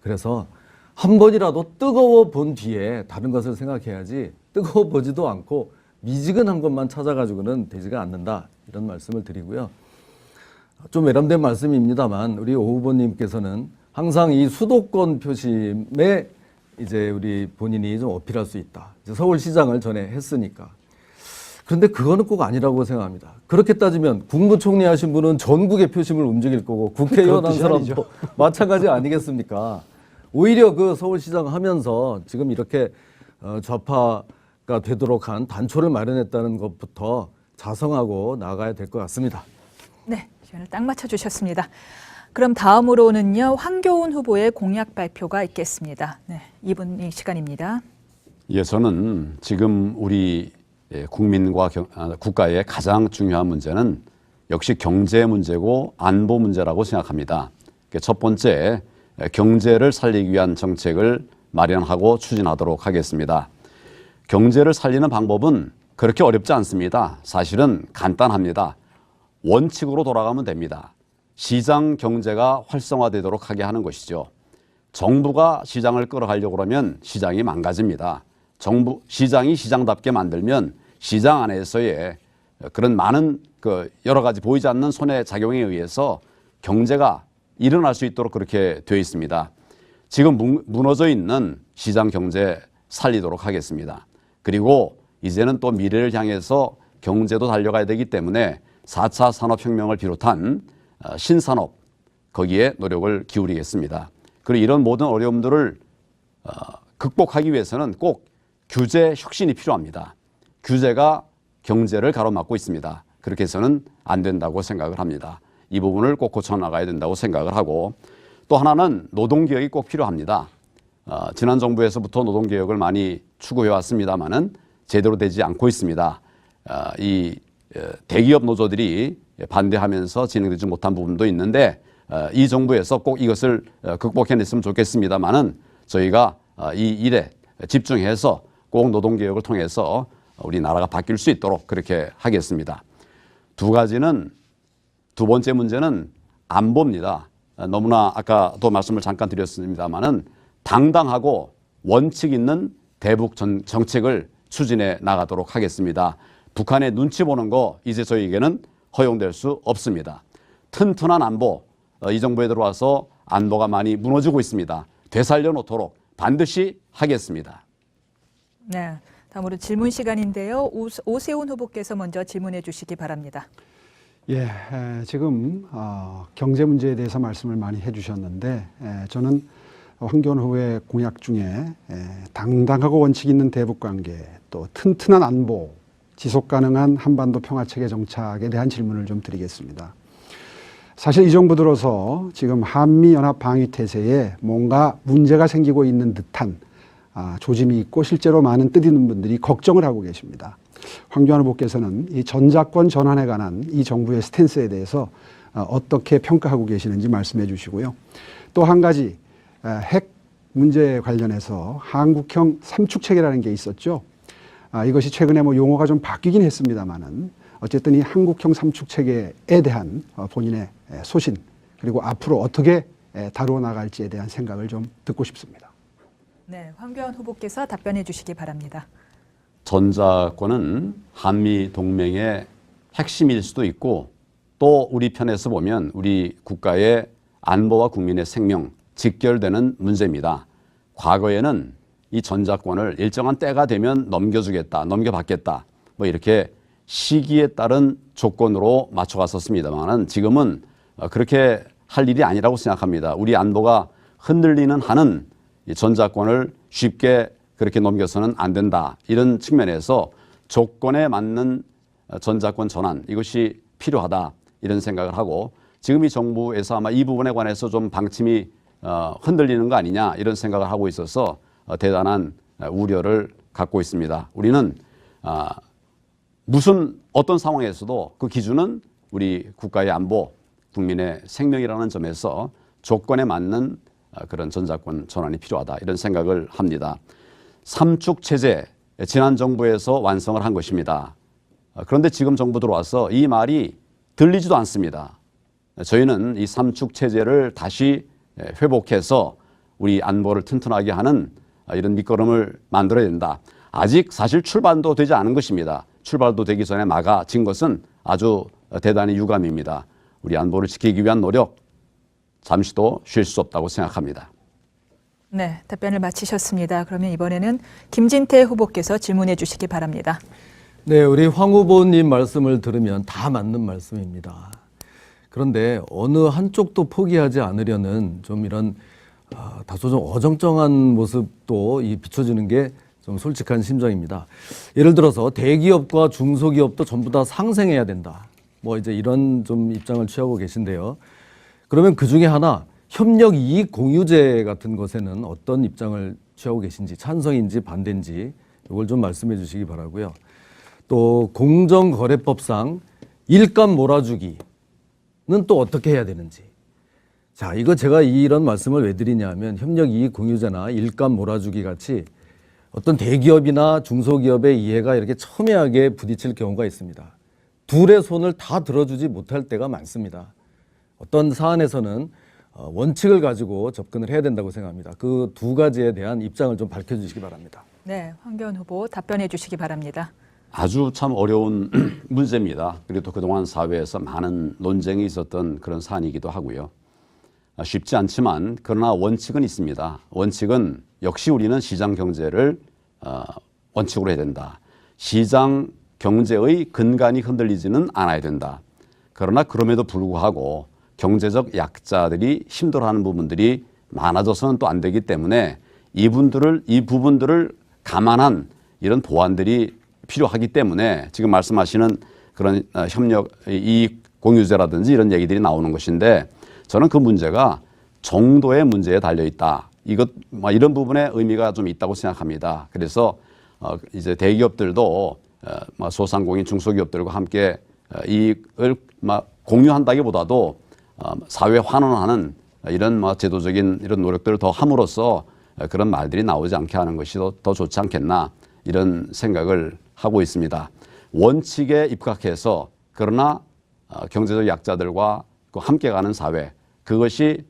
그래서 한 번이라도 뜨거워 본 뒤에 다른 것을 생각해야지, 뜨거워 보지도 않고 미지근한 것만 찾아가지고는 되지가 않는다, 이런 말씀을 드리고요. 좀 외람된 말씀입니다만 우리 오 후보님께서는 항상 이 수도권 표심에 이제 우리 본인이 좀 어필할 수 있다. 이제 서울시장을 전에 했으니까. 그런데 그거는 꼭 아니라고 생각합니다. 그렇게 따지면 국무총리 하신 분은 전국의 표심을 움직일 거고 국회의원 한 사람도 마찬가지 아니겠습니까? 오히려 그 서울시장 하면서 지금 이렇게 좌파가 되도록 한 단초를 마련했다는 것부터 자성하고 나가야 될 것 같습니다. 네, 시간을 딱 맞춰주셨습니다. 그럼 다음으로는요, 황교안 후보의 공약 발표가 있겠습니다. 네, 2분 시간입니다. 예, 저는 지금 우리 국민과 국가의 가장 중요한 문제는 역시 경제 문제고 안보 문제라고 생각합니다. 첫 번째, 경제를 살리기 위한 정책을 마련하고 추진하도록 하겠습니다. 경제를 살리는 방법은 그렇게 어렵지 않습니다. 사실은 간단합니다. 원칙으로 돌아가면 됩니다. 시장 경제가 활성화되도록 하게 하는 것이죠. 정부가 시장을 끌어가려고 그러면 시장이 망가집니다. 시장이 시장답게 만들면 시장 안에서의 그런 많은 여러 가지 보이지 않는 손해 작용에 의해서 경제가 일어날 수 있도록 그렇게 되어 있습니다. 지금 무너져 있는 시장 경제 살리도록 하겠습니다. 그리고 이제는 또 미래를 향해서 경제도 달려가야 되기 때문에 4차 산업혁명을 비롯한 신산업, 거기에 노력을 기울이겠습니다. 그리고 이런 모든 어려움들을 극복하기 위해서는 꼭 규제 혁신이 필요합니다. 규제가 경제를 가로막고 있습니다. 그렇게 해서는 안 된다고 생각을 합니다. 이 부분을 꼭 고쳐나가야 된다고 생각을 하고, 또 하나는 노동개혁이 꼭 필요합니다. 지난 정부에서부터 노동개혁을 많이 추구해 왔습니다마는 제대로 되지 않고 있습니다. 이 대기업 노조들이 반대하면서 진행되지 못한 부분도 있는데 이 정부에서 꼭 이것을 극복해냈으면 좋겠습니다만은 저희가 이 일에 집중해서 꼭 노동개혁을 통해서 우리나라가 바뀔 수 있도록 그렇게 하겠습니다. 두 번째 문제는 안보입니다. 너무나 아까도 말씀을 잠깐 드렸습니다만은 당당하고 원칙 있는 대북 정책을 추진해 나가도록 하겠습니다. 북한의 눈치 보는 거 이제 저희에게는 허용될 수 없습니다. 튼튼한 안보, 이 정부에 들어와서 안보가 많이 무너지고 있습니다. 되살려 놓도록 반드시 하겠습니다. 네, 다음으로 질문 시간인데요. 오세훈 후보께서 먼저 질문해 주시기 바랍니다. 예, 지금 경제 문제에 대해서 말씀을 많이 해주셨는데 저는 황교안 후보의 공약 중에 당당하고 원칙 있는 대북관계, 또 튼튼한 안보, 지속 가능한 한반도 평화체계 정착에 대한 질문을 좀 드리겠습니다. 사실 이 정부 들어서 지금 한미연합 방위태세에 뭔가 문제가 생기고 있는 듯한 조짐이 있고 실제로 많은 뜻 있는 분들이 걱정을 하고 계십니다. 황교안 후보께서는 이 전작권 전환에 관한 이 정부의 스탠스에 대해서 어떻게 평가하고 계시는지 말씀해 주시고요. 또 한 가지 핵 문제 관련해서 한국형 삼축체계라는 게 있었죠. 이것이 최근에 뭐 용어가 좀 바뀌긴 했습니다만은 어쨌든 이 한국형 삼축체계에 대한 본인의 소신 그리고 앞으로 어떻게 다루어 나갈지에 대한 생각을 좀 듣고 싶습니다. 네, 황교안 후보께서 답변해 주시기 바랍니다. 전작권은 한미 동맹의 핵심일 수도 있고 또 우리 편에서 보면 우리 국가의 안보와 국민의 생명 직결되는 문제입니다. 과거에는 이 전작권을 일정한 때가 되면 넘겨주겠다, 넘겨받겠다, 뭐 이렇게 시기에 따른 조건으로 맞춰갔었습니다만은 지금은 그렇게 할 일이 아니라고 생각합니다. 우리 안보가 흔들리는 한은 이 전작권을 쉽게 그렇게 넘겨서는 안 된다. 이런 측면에서 조건에 맞는 전작권 전환 이것이 필요하다. 이런 생각을 하고 지금 이 정부에서 아마 이 부분에 관해서 좀 방침이 흔들리는 거 아니냐 이런 생각을 하고 있어서 대단한 우려를 갖고 있습니다. 우리는 어떤 상황에서도 그 기준은 우리 국가의 안보, 국민의 생명이라는 점에서 조건에 맞는 그런 전작권 전환이 필요하다 이런 생각을 합니다. 삼축체제 지난 정부에서 완성을 한 것입니다. 그런데 지금 정부 들어와서 이 말이 들리지도 않습니다. 저희는 이 삼축체제를 다시 회복해서 우리 안보를 튼튼하게 하는 이런 밑거름을 만들어야 된다. 아직 사실 출발도 되지 않은 것입니다. 출발도 되기 전에 막아진 것은 아주 대단히 유감입니다. 우리 안보를 지키기 위한 노력 잠시도 쉴 수 없다고 생각합니다. 네, 답변을 마치셨습니다. 그러면 이번에는 김진태 후보께서 질문해 주시기 바랍니다. 네, 우리 황 후보님 말씀을 들으면 다 맞는 말씀입니다. 그런데 어느 한쪽도 포기하지 않으려는 좀 이런 다소 좀 어정쩡한 모습도 비춰지는 게 좀 솔직한 심정입니다. 예를 들어서 대기업과 중소기업도 전부 다 상생해야 된다. 뭐 이제 이런 좀 입장을 취하고 계신데요. 그러면 그 중에 하나 협력 이익 공유제 같은 것에는 어떤 입장을 취하고 계신지 찬성인지 반대인지 이걸 좀 말씀해 주시기 바라고요. 또 공정거래법상 일감 몰아주기는 또 어떻게 해야 되는지. 자, 이거 제가 이런 말씀을 왜 드리냐면 협력 이익 공유제나 일감 몰아주기 같이 어떤 대기업이나 중소기업의 이해가 이렇게 첨예하게 부딪힐 경우가 있습니다. 둘의 손을 다 들어주지 못할 때가 많습니다. 어떤 사안에서는 원칙을 가지고 접근을 해야 된다고 생각합니다. 그 두 가지에 대한 입장을 좀 밝혀주시기 바랍니다. 네, 황교안 후보 답변해 주시기 바랍니다. 아주 참 어려운 문제입니다. 그리고 또 그동안 사회에서 많은 논쟁이 있었던 그런 사안이기도 하고요. 쉽지 않지만 그러나 원칙은 있습니다. 원칙은 역시 우리는 시장 경제를 원칙으로 해야 된다. 시장 경제의 근간이 흔들리지는 않아야 된다. 그러나 그럼에도 불구하고 경제적 약자들이 힘들어하는 부분들이 많아져서는 또 안 되기 때문에 이 부분들을 감안한 이런 보완들이 필요하기 때문에 지금 말씀하시는 그런 협력 이익 공유제라든지 이런 얘기들이 나오는 것인데 저는 그 문제가 정도의 문제에 달려 있다. 이런 부분에 의미가 좀 있다고 생각합니다. 그래서 이제 대기업들도 소상공인 중소기업들과 함께 이익을 공유한다기보다도 사회 환원하는 이런 제도적인 이런 노력들을 더 함으로써 그런 말들이 나오지 않게 하는 것이 더 좋지 않겠나 이런 생각을 하고 있습니다. 원칙에 입각해서 그러나 경제적 약자들과 함께 가는 사회 그것이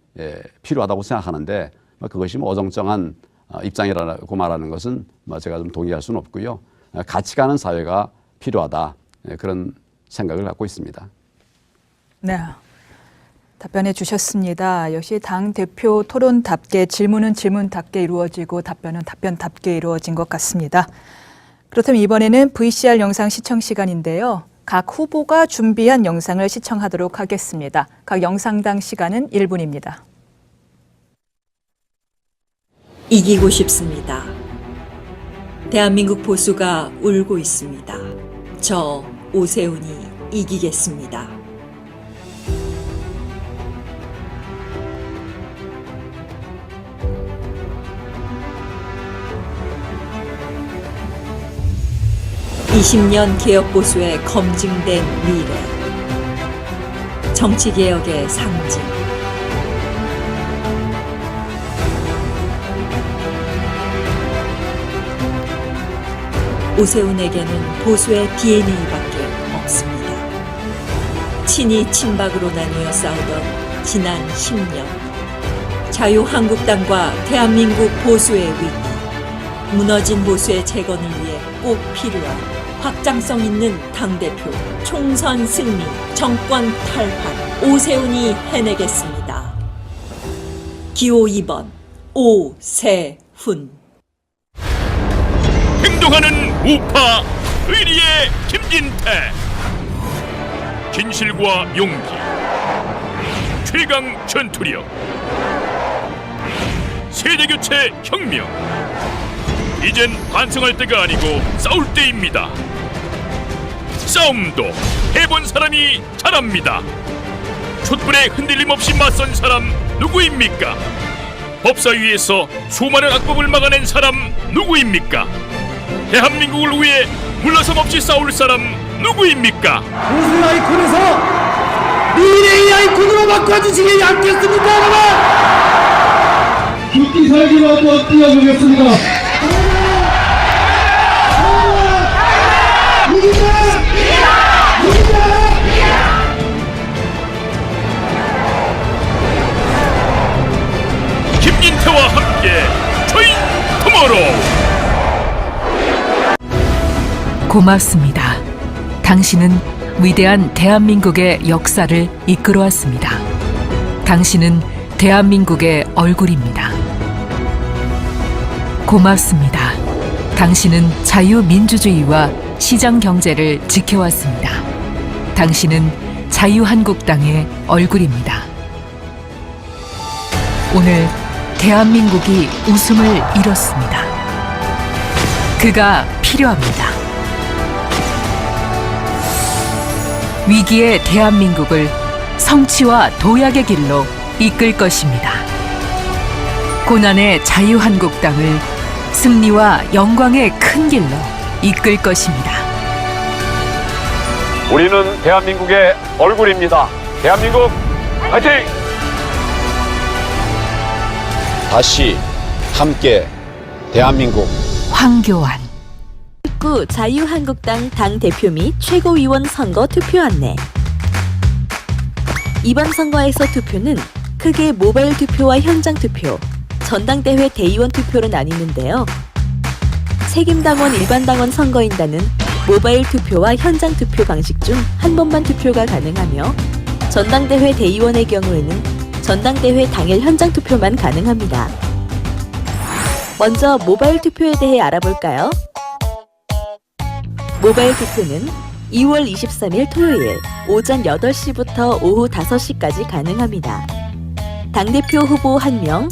필요하다고 생각하는데 그것이 어정쩡한 입장이라고 말하는 것은 제가 좀 동의할 수는 없고요. 같이 가는 사회가 필요하다 그런 생각을 갖고 있습니다. 네, 답변해 주셨습니다. 역시 당 대표 토론답게 질문은 질문답게 이루어지고 답변은 답변답게 이루어진 것 같습니다. 그렇다면 이번에는 VCR 영상 시청 시간인데요. 각 후보가 준비한 영상을 시청하도록 하겠습니다. 각 영상당 시간은 1분입니다. 이기고 싶습니다. 대한민국 보수가 울고 있습니다. 저 오세훈이 이기겠습니다. (20년) 개혁보수의 검증된 미래, 정치개혁의 상징, 오세훈에게는 보수의 DNA밖에 없습니다. 친이 친박으로 나뉘어 싸우던 지난 10년, 자유한국당과 대한민국 보수의 위기, 무너진 보수의 재건을 위해 꼭 필요한 확장성 있는 당대표, 총선 승리, 정권 탈환, 오세훈이 해내겠습니다. 기호 2번 오세훈. 행동하는 우파 의리의 김진태, 진실과 용기, 최강 전투력, 세대교체 혁명. 이젠 반성할 때가 아니고 싸울 때입니다. 싸움도 해본 사람이 잘합니다. 촛불에 흔들림 없이 맞선 사람 누구입니까? 법사위에서 수많은 악법을 막아낸 사람 누구입니까? 대한민국을 위해 물러섬 없이 싸울 사람 누구입니까? 보수 아이콘에서 미래의 아이콘으로 바꿔주시기 않겠습니까, 여러분? 죽기 살기로 한번 뛰어보겠습니다. 김진태와 함께 조인 투모로우. 고맙습니다. 당신은 위대한 대한민국의 역사를 이끌어왔습니다. 당신은 대한민국의 얼굴입니다. 고맙습니다. 당신은 자유민주주의와 시장경제를 지켜왔습니다. 당신은 자유한국당의 얼굴입니다. 오늘 대한민국이 웃음을 잃었습니다. 그가 필요합니다. 위기의 대한민국을 성취와 도약의 길로 이끌 것입니다. 고난의 자유한국당을 승리와 영광의 큰 길로 이끌 것입니다. 우리는 대한민국의 얼굴입니다. 대한민국 화이팅! 다시 함께 대한민국. 황교안. 19 자유한국당 당대표 및 최고위원 선거 투표 안내. 이번 선거에서 투표는 크게 모바일 투표와 현장 투표, 전당대회 대의원 투표로 나뉘는데요. 책임당원 일반당원 선거인단은 모바일 투표와 현장 투표 방식 중 한 번만 투표가 가능하며, 전당대회 대의원의 경우에는 전당대회 당일 현장 투표만 가능합니다. 먼저 모바일 투표에 대해 알아볼까요? 모바일 투표는 2월 23일 토요일 오전 8시부터 오후 5시까지 가능합니다. 당대표 후보 1명,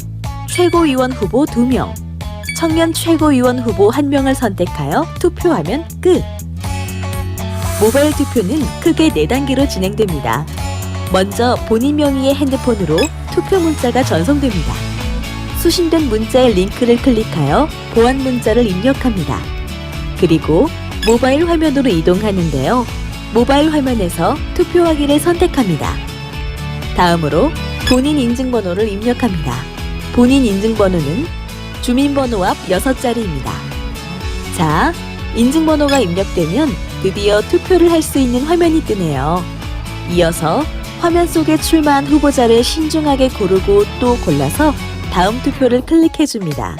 최고위원 후보 2명, 청년 최고위원 후보 1명을 선택하여 투표하면 끝! 모바일 투표는 크게 4단계로 진행됩니다. 먼저 본인 명의의 핸드폰으로 투표 문자가 전송됩니다. 수신된 문자의 링크를 클릭하여 보안 문자를 입력합니다. 그리고 모바일 화면으로 이동하는데요. 모바일 화면에서 투표하기를 선택합니다. 다음으로 본인 인증번호를 입력합니다. 본인 인증번호는 주민번호 앞 6자리입니다. 자, 인증번호가 입력되면 드디어 투표를 할 수 있는 화면이 뜨네요. 이어서 화면 속에 출마한 후보자를 신중하게 고르고 또 골라서 다음 투표를 클릭해줍니다.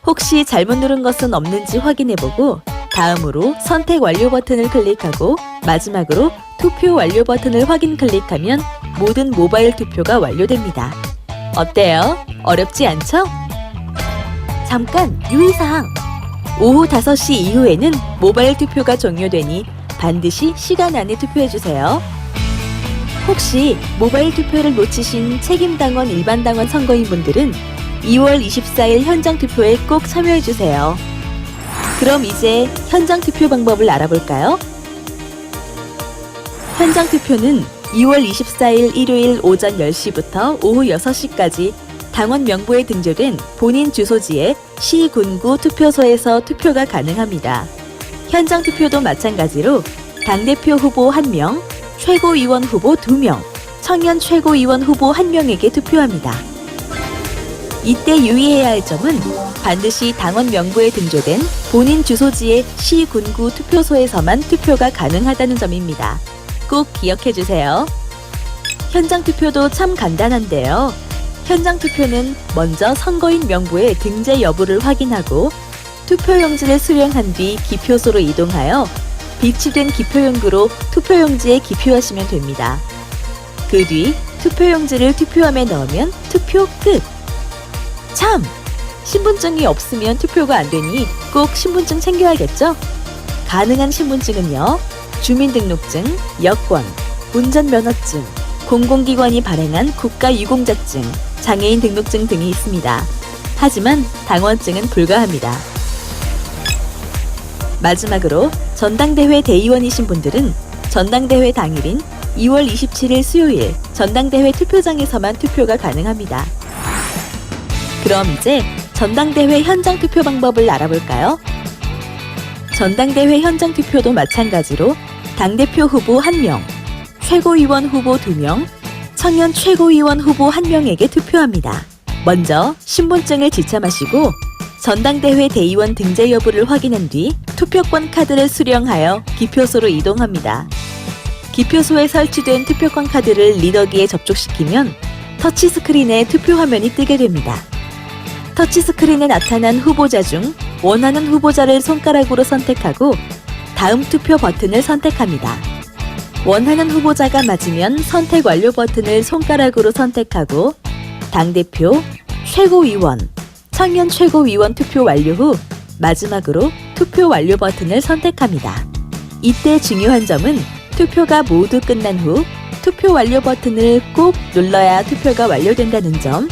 혹시 잘못 누른 것은 없는지 확인해보고 다음으로 선택 완료 버튼을 클릭하고 마지막으로 투표 완료 버튼을 확인 클릭하면 모든 모바일 투표가 완료됩니다. 어때요? 어렵지 않죠? 잠깐 유의사항! 오후 5시 이후에는 모바일 투표가 종료되니 반드시 시간 안에 투표해주세요. 혹시 모바일 투표를 놓치신 책임당원 일반당원 선거인분들은 2월 24일 현장 투표에 꼭 참여해주세요. 그럼 이제 현장 투표 방법을 알아볼까요? 현장 투표는 2월 24일 일요일 오전 10시부터 오후 6시까지 당원 명부에 등재된 본인 주소지의 시, 군구 투표소에서 투표가 가능합니다. 현장 투표도 마찬가지로 당대표 후보 1명, 최고위원 후보 2명, 청년 최고위원 후보 1명에게 투표합니다. 이때 유의해야 할 점은 반드시 당원 명부에 등재된 본인 주소지의 시, 군구 투표소에서만 투표가 가능하다는 점입니다. 꼭 기억해 주세요. 현장 투표도 참 간단한데요. 현장 투표는 먼저 선거인 명부의 등재 여부를 확인하고 투표용지를 수령한 뒤 기표소로 이동하여 비치된 기표용구로 투표용지에 기표하시면 됩니다. 그 뒤 투표용지를 투표함에 넣으면 투표 끝! 참! 신분증이 없으면 투표가 안 되니 꼭 신분증 챙겨야겠죠? 가능한 신분증은요. 주민등록증, 여권, 운전면허증, 공공기관이 발행한 국가유공자증, 장애인 등록증 등이 있습니다. 하지만 당원증은 불가합니다. 마지막으로 전당대회 대의원이신 분들은 전당대회 당일인 2월 27일 수요일 전당대회 투표장에서만 투표가 가능합니다. 그럼 이제 전당대회 현장 투표 방법을 알아볼까요? 전당대회 현장 투표도 마찬가지로 당대표 후보 1명, 최고위원 후보 2명, 청년 최고위원 후보 1명에게 투표합니다. 먼저 신분증을 지참하시고 전당대회 대의원 등재 여부를 확인한 뒤 투표권 카드를 수령하여 기표소로 이동합니다. 기표소에 설치된 투표권 카드를 리더기에 접촉시키면 터치스크린에 투표 화면이 뜨게 됩니다. 터치스크린에 나타난 후보자 중 원하는 후보자를 손가락으로 선택하고 다음 투표 버튼을 선택합니다. 원하는 후보자가 맞으면 선택 완료 버튼을 손가락으로 선택하고 당대표, 최고위원, 청년 최고위원 투표 완료 후 마지막으로 투표 완료 버튼을 선택합니다. 이때 중요한 점은 투표가 모두 끝난 후 투표 완료 버튼을 꼭 눌러야 투표가 완료된다는 점,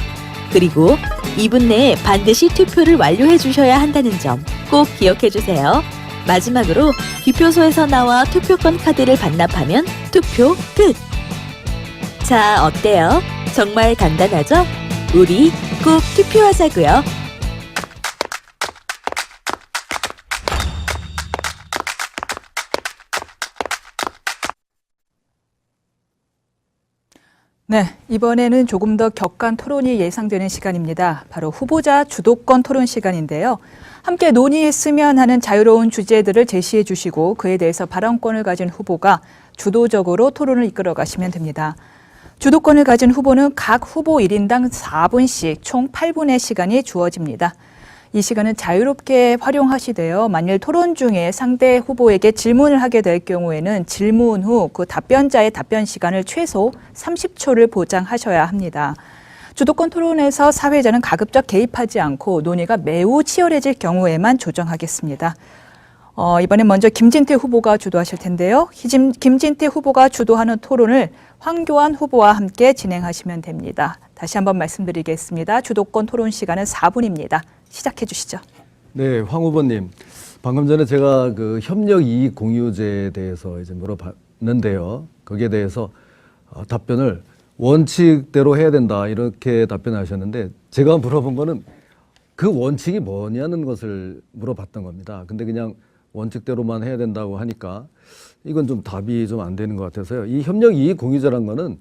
그리고 2분 내에 반드시 투표를 완료해 주셔야 한다는 점 꼭 기억해 주세요. 마지막으로 기표소에서 나와 투표권 카드를 반납하면 투표 끝! 자, 어때요? 정말 간단하죠? 우리 꼭 투표하자고요. 네, 이번에는 조금 더 격한 토론이 예상되는 시간입니다. 바로 후보자 주도권 토론 시간인데요. 함께 논의했으면 하는 자유로운 주제들을 제시해 주시고 그에 대해서 발언권을 가진 후보가 주도적으로 토론을 이끌어 가시면 됩니다. 주도권을 가진 후보는 각 후보 1인당 4분씩 총 8분의 시간이 주어집니다. 이 시간은 자유롭게 활용하시되요. 만일 토론 중에 상대 후보에게 질문을 하게 될 경우에는 질문 후 그 답변자의 답변 시간을 최소 30초를 보장하셔야 합니다. 주도권 토론에서 사회자는 가급적 개입하지 않고 논의가 매우 치열해질 경우에만 조정하겠습니다. 이번엔 먼저 김진태 후보가 주도하실 텐데요. 김진태 후보가 주도하는 토론을 황교안 후보와 함께 진행하시면 됩니다. 다시 한번 말씀드리겠습니다. 주도권 토론 시간은 4분입니다. 시작해 주시죠. 네, 황 후보님. 방금 전에 제가 그 협력 이익 공유제에 대해서 이제 물어봤는데요. 거기에 대해서 답변을 원칙대로 해야 된다 이렇게 답변하셨는데 제가 물어본 거는 그 원칙이 뭐냐는 것을 물어봤던 겁니다. 근데 그냥 원칙대로만 해야 된다고 하니까 이건 좀 답이 좀 안 되는 것 같아서요. 이 협력 이익 공유제란 거는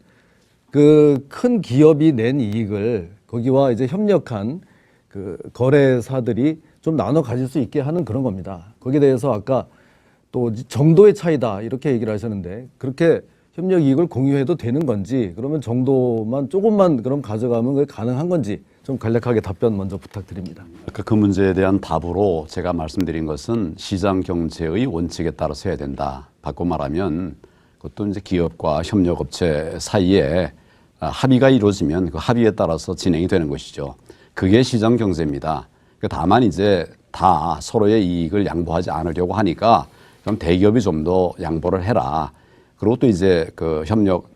그 큰 기업이 낸 이익을 거기와 이제 협력한 그 거래사들이 좀 나눠 가질 수 있게 하는 그런 겁니다. 거기에 대해서 아까 또 정도의 차이다 이렇게 얘기를 하셨는데 그렇게 협력 이익을 공유해도 되는 건지 그러면 정도만 조금만 그럼 가져가면 그게 가능한 건지 좀 간략하게 답변 먼저 부탁드립니다. 그 문제에 대한 답으로 제가 말씀드린 것은 시장 경제의 원칙에 따라서 해야 된다. 바꿔 말하면 그것도 이제 기업과 협력업체 사이에 합의가 이루어지면 그 합의에 따라서 진행이 되는 것이죠. 그게 시장 경제입니다. 다만 이제 다 서로의 이익을 양보하지 않으려고 하니까 그럼 대기업이 좀 더 양보를 해라. 그리고 또 이제 그 협력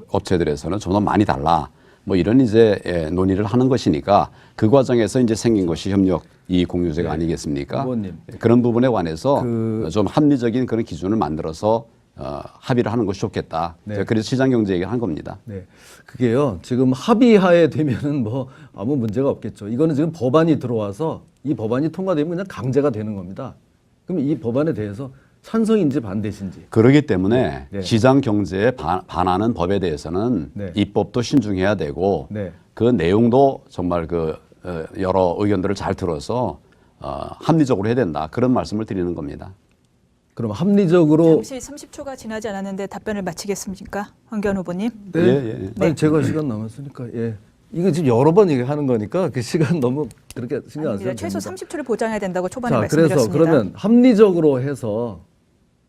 업체들에서는 좀 더 많이 달라. 뭐 이런 이제 논의를 하는 것이니까 그 과정에서 이제 생긴 것이 협력 이익 공유제가 네. 아니겠습니까? 후보님. 그런 부분에 관해서 좀 합리적인 그런 기준을 만들어서 합의를 하는 것이 좋겠다. 네. 그래서 시장 경제 얘기를 한 겁니다. 네, 그게요. 지금 합의하에 되면은 뭐 아무 문제가 없겠죠. 이거는 지금 법안이 들어와서 이 법안이 통과되면 그냥 강제가 되는 겁니다. 그럼 이 법안에 대해서 찬성인지 반대신지. 그렇기 때문에 네. 시장 경제에 반하는 법에 대해서는 네. 입법도 신중해야 되고 네. 그 내용도 정말 그 여러 의견들을 잘 들어서 합리적으로 해야 된다. 그런 말씀을 드리는 겁니다. 그럼 합리적으로 잠시 30초가 지나지 않았는데 답변을 마치겠습니까? 황교안 후보님. 네. 예. 아니 제가 시간 남았으니까 예. 이거 지금 여러 번 얘기하는 거니까 그 시간 너무 그렇게 신경 안 써도 아닙니다. 최소 됩니다. 30초를 보장해야 된다고 초반에 자, 말씀드렸습니다. 그래서 그러면 합리적으로 해서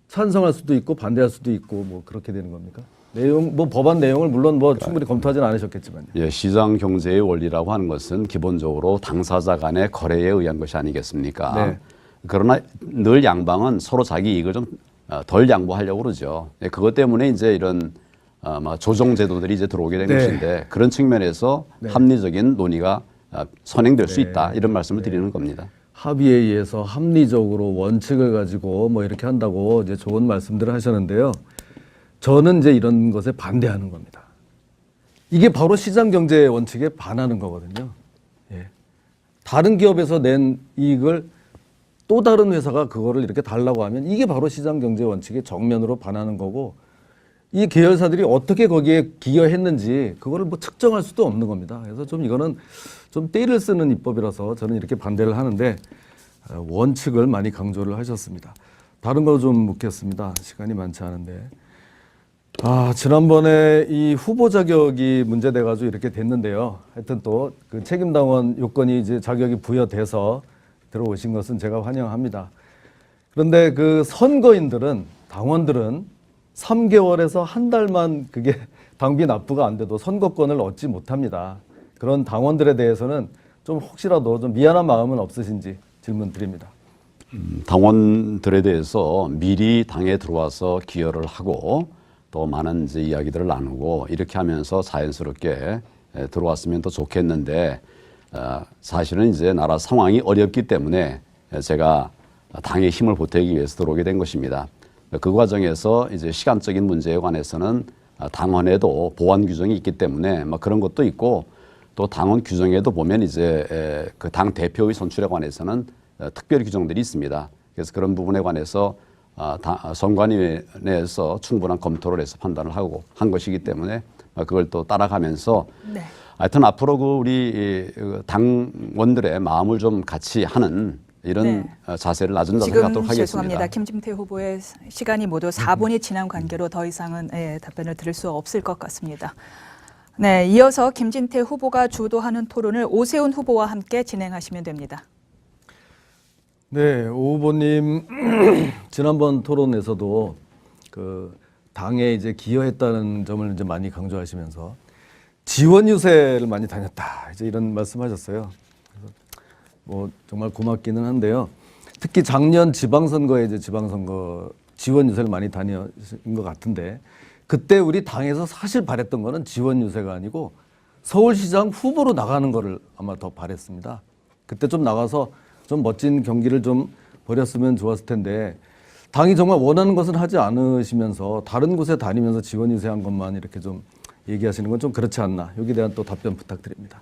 찬성할 수도 있고 반대할 수도 있고 뭐 그렇게 되는 겁니까? 내용 뭐 법안 내용을 물론 뭐 충분히 검토하지는 않으셨겠지만요. 예, 시장 경제의 원리라고 하는 것은 기본적으로 당사자 간의 거래에 의한 것이 아니겠습니까? 네. 그러나 늘 양방은 서로 자기 이익을 좀 덜 양보하려고 그러죠. 예, 그것 때문에 이제 이런 조정 제도들이 이제 들어오게 된 네. 것인데 그런 측면에서 네. 합리적인 논의가 선행될 수 네. 있다 이런 말씀을 드리는 겁니다. 합의에 의해서 합리적으로 원칙을 가지고 뭐 이렇게 한다고 이제 좋은 말씀들을 하셨는데요. 저는 이제 이런 것에 반대하는 겁니다. 이게 바로 시장 경제의 원칙에 반하는 거거든요. 예. 다른 기업에서 낸 이익을 또 다른 회사가 그거를 이렇게 달라고 하면 이게 바로 시장 경제 원칙에 정면으로 반하는 거고 이 계열사들이 어떻게 거기에 기여했는지 그거를 뭐 측정할 수도 없는 겁니다. 그래서 좀 이거는 좀 떼를 쓰는 입법이라서 저는 이렇게 반대를 하는데 원칙을 많이 강조를 하셨습니다. 다른 거 좀 묻겠습니다. 시간이 많지 않은데. 지난번에 이 후보 자격이 문제돼 가지고 이렇게 됐는데요. 하여튼 또 그 책임당원 요건이 이제 자격이 부여돼서 들어오신 것은 제가 환영합니다. 그런데 그 선거인들은 당원들은 3개월에서 한 달만 그게 당비 납부가 안 돼도 선거권을 얻지 못합니다. 그런 당원들에 대해서는 좀 혹시라도 좀 미안한 마음은 없으신지 질문 드립니다. 당원들에 대해서 미리 당에 들어와서 기여를 하고 또 많은 이제 이야기들을 나누고 이렇게 하면서 자연스럽게 들어왔으면 더 좋겠는데 사실은 이제 나라 상황이 어렵기 때문에 제가 당에 힘을 보태기 위해서 들어오게 된 것입니다. 그 과정에서 이제 시간적인 문제에 관해서는 당원에도 보완 규정이 있기 때문에 그런 것도 있고 또 당원 규정에도 보면 이제 그 당 대표의 선출에 관해서는 특별 규정들이 있습니다. 그래서 그런 부분에 관해서 선관위에서 충분한 검토를 해서 판단을 하고 한 것이기 때문에 그걸 또 따라가면서 네. 하여튼 앞으로 그 우리 당원들의 마음을 좀 같이 하는 이런 자세를 나준다고 지금 생각하도록 하겠습니다. 죄송합니다. 김진태 후보의 시간이 모두 4분이 지난 관계로 더 이상은 답변을 드릴 수 없을 것 같습니다. 네, 이어서 김진태 후보가 주도하는 토론을 오세훈 후보와 함께 진행하시면 됩니다. 네, 오 후보님 지난번 토론에서도 그 당에 이제 기여했다는 점을 이제 많이 강조하시면서 지원 유세를 많이 다녔다 이제 이런 말씀하셨어요. 그래서 뭐 정말 고맙기는 한데요. 특히 작년 지방선거에 이제 지방선거 지원 유세를 많이 다녀신 것 같은데 그때 우리 당에서 사실 바랬던 거는 지원 유세가 아니고 서울시장 후보로 나가는 거를 아마 더 바랬습니다. 그때 좀 나가서 좀 멋진 경기를 좀 벌였으면 좋았을 텐데 당이 정말 원하는 것은 하지 않으시면서 다른 곳에 다니면서 지원 유세한 것만 이렇게 좀 얘기하시는 건 좀 그렇지 않나. 여기에 대한 또 답변 부탁드립니다.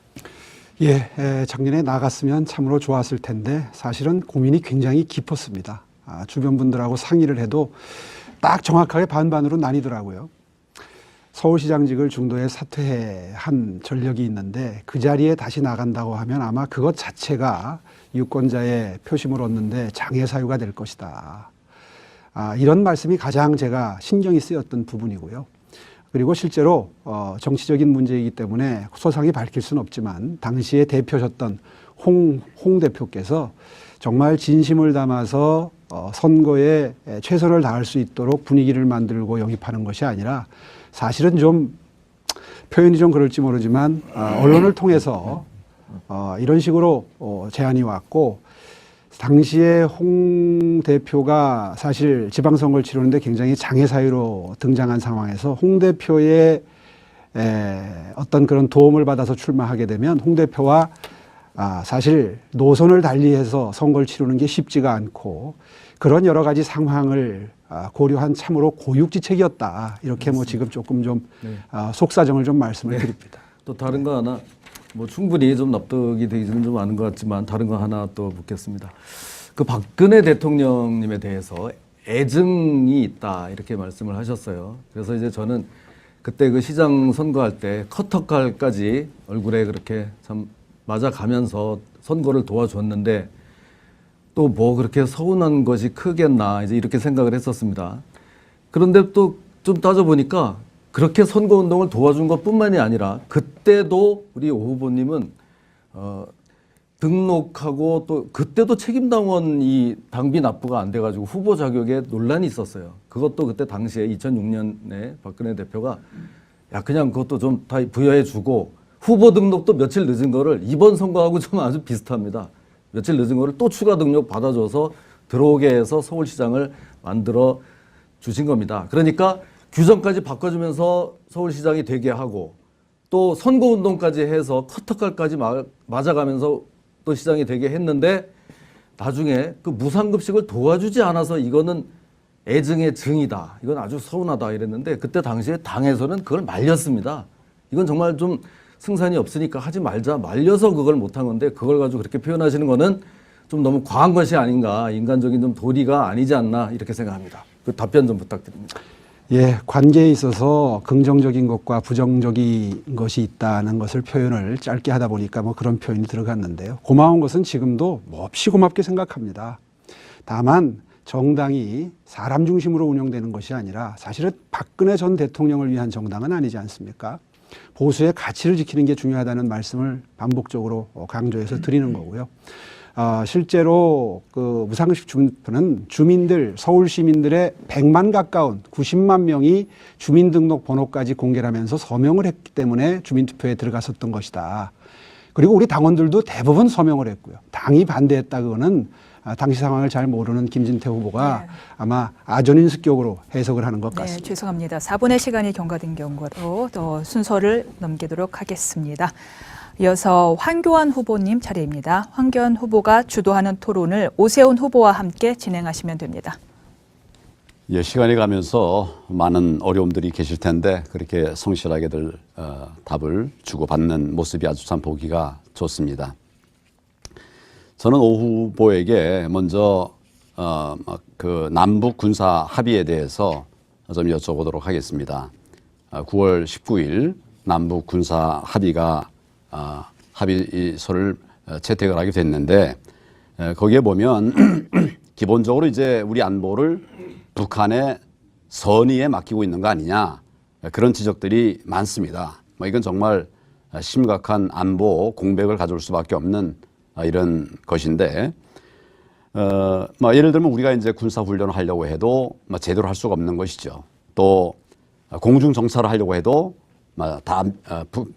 예, 작년에 나갔으면 참으로 좋았을 텐데 사실은 고민이 굉장히 깊었습니다. 주변 분들하고 상의를 해도 딱 정확하게 반반으로 나뉘더라고요. 서울시장직을 중도에 사퇴한 전력이 있는데 그 자리에 다시 나간다고 하면 아마 그것 자체가 유권자의 표심을 얻는데 장애 사유가 될 것이다. 이런 말씀이 가장 제가 신경이 쓰였던 부분이고요. 그리고 실제로 정치적인 문제이기 때문에 소상히 밝힐 수는 없지만 당시에 대표셨던 홍 대표께서 정말 진심을 담아서 선거에 최선을 다할 수 있도록 분위기를 만들고 영입하는 것이 아니라 사실은 좀 표현이 좀 그럴지 모르지만 언론을 통해서 이런 식으로 제안이 왔고 당시에 홍 대표가 사실 지방선거를 치르는데 굉장히 장애 사유로 등장한 상황에서 홍 대표의 어떤 그런 도움을 받아서 출마하게 되면 홍 대표와 사실 노선을 달리해서 선거를 치르는 게 쉽지가 않고 그런 여러 가지 상황을 고려한 참으로 고육지책이었다. 이렇게 뭐 지금 조금 좀 속사정을 좀 말씀을 드립니다. 또 다른 거 하나 뭐 충분히 좀 납득이 되지는 좀 않은 것 같지만 다른 거 하나 또 묻겠습니다. 그 박근혜 대통령님에 대해서 애증이 있다 이렇게 말씀을 하셨어요. 그래서 이제 저는 그때 그 시장 선거할 때 커터칼까지 얼굴에 그렇게 참 맞아가면서 선거를 도와줬는데 또 뭐 그렇게 서운한 것이 크겠나 이제 이렇게 생각을 했었습니다. 그런데 또 좀 따져보니까 그렇게 선거운동을 도와준 것뿐만이 아니라 그때도 우리 오 후보님은 등록하고 또 그때도 책임당원 이 당비 납부가 안 돼가지고 후보 자격에 논란이 있었어요. 그것도 그때 당시에 2006년에 박근혜 대표가 야 그냥 그것도 좀 다 부여해주고 후보 등록도 며칠 늦은 거를 이번 선거하고 좀 아주 비슷합니다. 며칠 늦은 거를 또 추가 등록 받아줘서 들어오게 해서 서울시장을 만들어 주신 겁니다. 그러니까 규정까지 바꿔주면서 서울시장이 되게 하고 또 선거운동까지 해서 커터칼까지 맞아가면서 또 시장이 되게 했는데 나중에 그 무상급식을 도와주지 않아서 이거는 애증의 증이다. 이건 아주 서운하다 이랬는데 그때 당시에 당에서는 그걸 말렸습니다. 이건 정말 좀 승산이 없으니까 하지 말자 말려서 그걸 못한 건데 그걸 가지고 그렇게 표현하시는 거는 좀 너무 과한 것이 아닌가 인간적인 좀 도리가 아니지 않나 이렇게 생각합니다. 그 답변 좀 부탁드립니다. 예, 관계에 있어서 긍정적인 것과 부정적인 것이 있다는 것을 표현을 짧게 하다 보니까 뭐 그런 표현이 들어갔는데요. 고마운 것은 지금도 몹시 고맙게 생각합니다. 다만 정당이 사람 중심으로 운영되는 것이 아니라 사실은 박근혜 전 대통령을 위한 정당은 아니지 않습니까? 보수의 가치를 지키는 게 중요하다는 말씀을 반복적으로 강조해서 드리는 거고요. 실제로 그 무상급식 주민표는 주민들, 서울 시민들의 100만 가까운 90만 명이 주민등록번호까지 공개를 하면서 서명을 했기 때문에 주민투표에 들어갔었던 것이다. 그리고 우리 당원들도 대부분 서명을 했고요. 당이 반대했다 그거는 당시 상황을 잘 모르는 김진태 후보가 아마 아전인수격으로 해석을 하는 것 같습니다. 네, 죄송합니다. 4분의 시간이 경과된 경우로 더 순서를 넘기도록 하겠습니다. 이어서 황교안 후보님 차례입니다. 황교안 후보가 주도하는 토론을 오세훈 후보와 함께 진행하시면 됩니다. 예, 시간이 가면서 많은 어려움들이 계실 텐데 그렇게 성실하게들 답을 주고받는 모습이 아주 참 보기가 좋습니다. 저는 오 후보에게 먼저 그 남북 군사 합의에 대해서 좀 여쭤보도록 하겠습니다. 9월 19일 남북 군사 합의가 합의서를 채택을 하게 됐는데 거기에 보면 기본적으로 이제 우리 안보를 북한의 선의에 맡기고 있는 거 아니냐 그런 지적들이 많습니다. 이건 정말 심각한 안보 공백을 가져올 수밖에 없는 이런 것인데 예를 들면 우리가 이제 군사 훈련을 하려고 해도 제대로 할 수가 없는 것이죠. 또 공중 정찰을 하려고 해도 다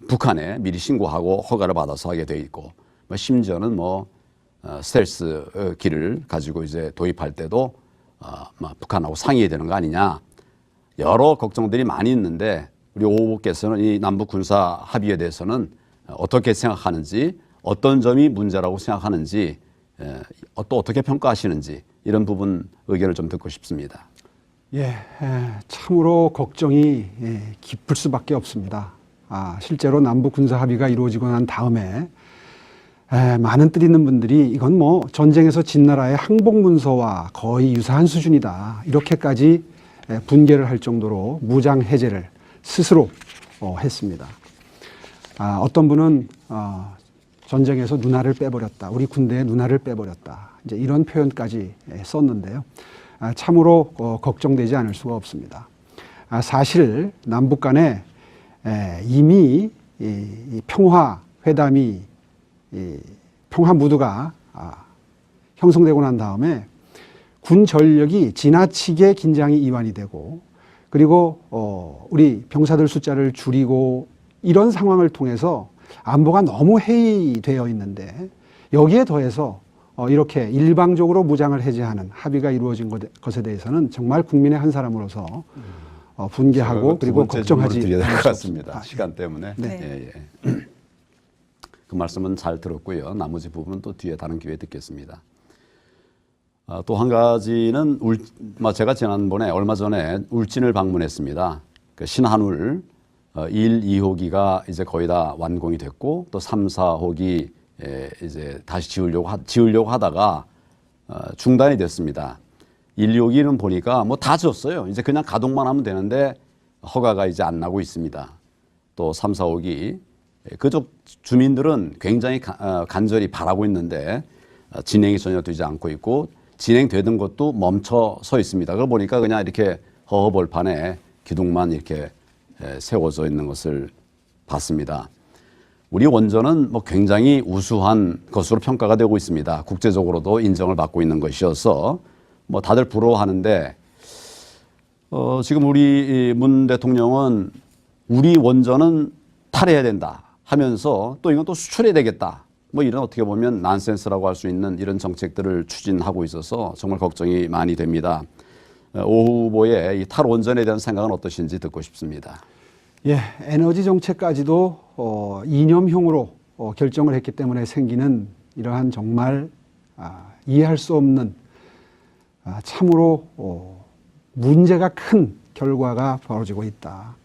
북한에 미리 신고하고 허가를 받아서 하게 돼 있고 심지어는 스텔스 기를 가지고 이제 도입할 때도 북한하고 상의해야 되는 거 아니냐 여러 걱정들이 많이 있는데 우리 오 후보께서는 이 남북 군사 합의에 대해서는 어떻게 생각하는지 어떤 점이 문제라고 생각하는지 또 어떻게 평가하시는지 이런 부분 의견을 좀 듣고 싶습니다. 예, 참으로 걱정이 깊을 수밖에 없습니다. 실제로 남북 군사 합의가 이루어지고 난 다음에 많은 뜻 있는 분들이 이건 뭐 전쟁에서 진 나라의 항복 문서와 거의 유사한 수준이다. 이렇게까지 분개를 할 정도로 무장 해제를 스스로 했습니다. 어떤 분은 전쟁에서 누나를 빼버렸다. 우리 군대의 누나를 빼버렸다. 이제 이런 표현까지 썼는데요. 참으로 걱정되지 않을 수가 없습니다. 사실 남북 간에 이미 이 평화 회담이 평화 무드가 형성되고 난 다음에 군 전력이 지나치게 긴장이 이완이 되고 그리고 우리 병사들 숫자를 줄이고 이런 상황을 통해서 안보가 너무 해이되어 있는데 여기에 더해서 이렇게 일방적으로 무장을 해제하는 합의가 이루어진 것에 대해서는 정말 국민의 한 사람으로서 분개하고 그리고 걱정하지 드려야 될 않을 것 수 같습니다. 없습니다. 시간 때문에. 네. 그 말씀은 잘 들었고요. 나머지 부분은 또 뒤에 다른 기회에 듣겠습니다. 또 한 가지는 제가 지난번에 얼마 전에 울진을 방문했습니다. 그 신한울 1, 2호기가 이제 거의 다 완공이 됐고 또 3, 4호기 이제 다시 지으려고 하다가 중단이 됐습니다. 1, 2호기는 보니까 뭐 다 지었어요. 이제 그냥 가동만 하면 되는데 허가가 이제 안 나고 있습니다. 또 3, 4호기 그쪽 주민들은 굉장히 간절히 바라고 있는데 진행이 전혀 되지 않고 있고 진행되던 것도 멈춰 서 있습니다. 그걸 보니까 그냥 이렇게 허허벌판에 기둥만 이렇게 세워져 있는 것을 봤습니다. 우리 원전은 뭐 굉장히 우수한 것으로 평가가 되고 있습니다. 국제적으로도 인정을 받고 있는 것이어서 뭐 다들 부러워하는데 지금 우리 문 대통령은 우리 원전은 탈해야 된다 하면서 또 이건 또 수출해야 되겠다. 뭐 이런 어떻게 보면 난센스라고 할 수 있는 이런 정책들을 추진하고 있어서 정말 걱정이 많이 됩니다. 오 후보의 이 탈원전에 대한 생각은 어떠신지 듣고 싶습니다. 예, 에너지 정책까지도 이념형으로 결정을 했기 때문에 생기는 이러한 정말 이해할 수 없는 참으로 문제가 큰 결과가 벌어지고 있다.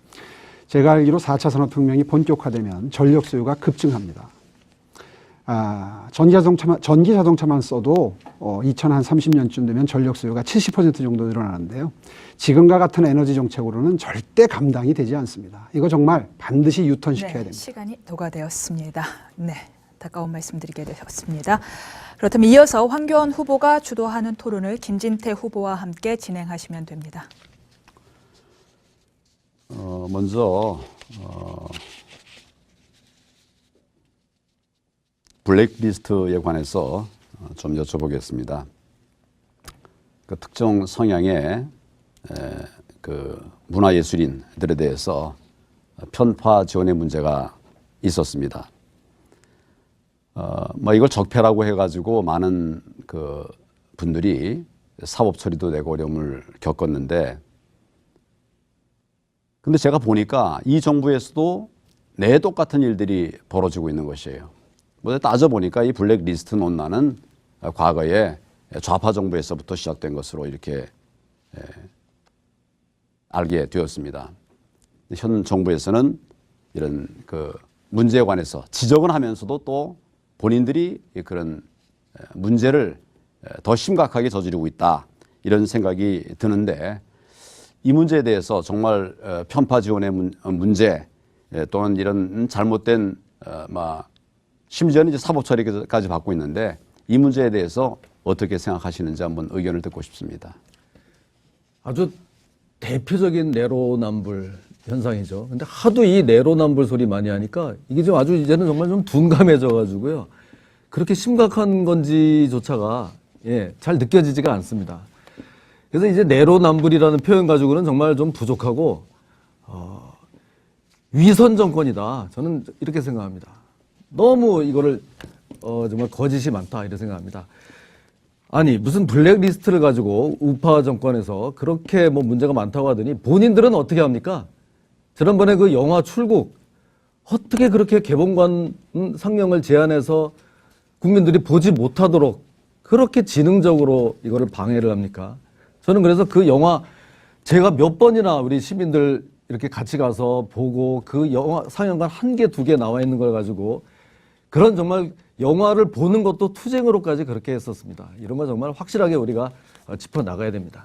제가 알기로 4차 산업혁명이 본격화되면 전력 소요가 급증합니다. 전기 자동차만 써도 2030년쯤 되면 전력 소요가 70% 정도 늘어나는데요. 지금과 같은 에너지 정책으로는 절대 감당이 되지 않습니다. 이거 정말 반드시 유턴시켜야 됩니다. 시간이 도과되었습니다. 네, 안타까운 말씀드리게 되었습니다. 그렇다면 이어서 황교안 후보가 주도하는 토론을 김진태 후보와 함께 진행하시면 됩니다. 먼저 블랙리스트에 관해서 좀 여쭤보겠습니다. 그 특정 성향의 그 문화예술인들에 대해서 편파 지원의 문제가 있었습니다. 뭐 이걸 적폐라고 해가지고 많은 그 분들이 사법 처리도 내고 어려움을 겪었는데, 근데 제가 보니까 이 정부에서도 내 똑같은 일들이 벌어지고 있는 것이에요. 뭐 따져보니까 이 블랙리스트 논란은 과거에 좌파 정부에서부터 시작된 것으로 이렇게 알게 되었습니다. 현 정부에서는 이런 그 문제에 관해서 지적은 하면서도 또 본인들이 그런 문제를 더 심각하게 저지르고 있다, 이런 생각이 드는데, 이 문제에 대해서 정말 편파 지원의 문제 또는 이런 잘못된 심지어는 이제 사법 처리까지 받고 있는데, 이 문제에 대해서 어떻게 생각하시는지 한번 의견을 듣고 싶습니다. 아주 대표적인 내로남불 현상이죠. 근데 하도 이 내로남불 소리 많이 하니까 이게 좀 아주 이제는 정말 좀 둔감해져 가지고요. 그렇게 심각한 건지조차가 잘 느껴지지가 않습니다. 그래서 이제 내로남불이라는 표현 가지고는 정말 좀 부족하고 위선 정권이다, 저는 이렇게 생각합니다. 너무 이거를 정말 거짓이 많다, 이렇게 생각합니다. 아니, 무슨 블랙리스트를 가지고 우파 정권에서 그렇게 뭐 문제가 많다고 하더니 본인들은 어떻게 합니까? 지난번에 그 영화 출국 어떻게 그렇게 개봉관 상영을 제한해서 국민들이 보지 못하도록 그렇게 지능적으로 이거를 방해를 합니까? 저는 그래서 그 영화 제가 몇 번이나 우리 시민들 이렇게 같이 가서 보고 그 영화 상영관 1개, 2개 나와 있는 걸 가지고 그런 정말 영화를 보는 것도 투쟁으로까지 그렇게 했었습니다. 이런 거 정말 확실하게 우리가 짚어 나가야 됩니다.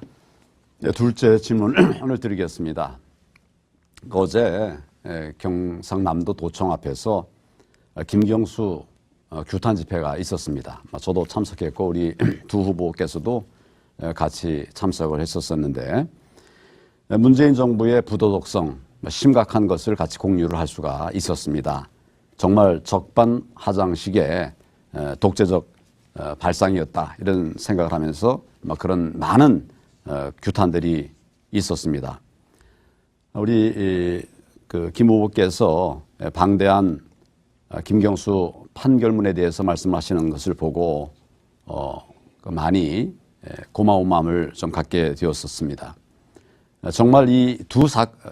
네, 둘째 질문을 드리겠습니다. 어제 경상남도 도청 앞에서 김경수 규탄 집회가 있었습니다. 저도 참석했고 우리 두 후보께서도 같이 참석을 했었었는데 문재인 정부의 부도덕성 심각한 것을 같이 공유를 할 수가 있었습니다. 정말 적반하장식의 독재적 발상이었다 이런 생각을 하면서 그런 많은 규탄들이 있었습니다. 우리 김 후보께서 방대한 김경수 판결문에 대해서 말씀하시는 것을 보고 많이 고마운 마음을 좀 갖게 되었었습니다. 정말 이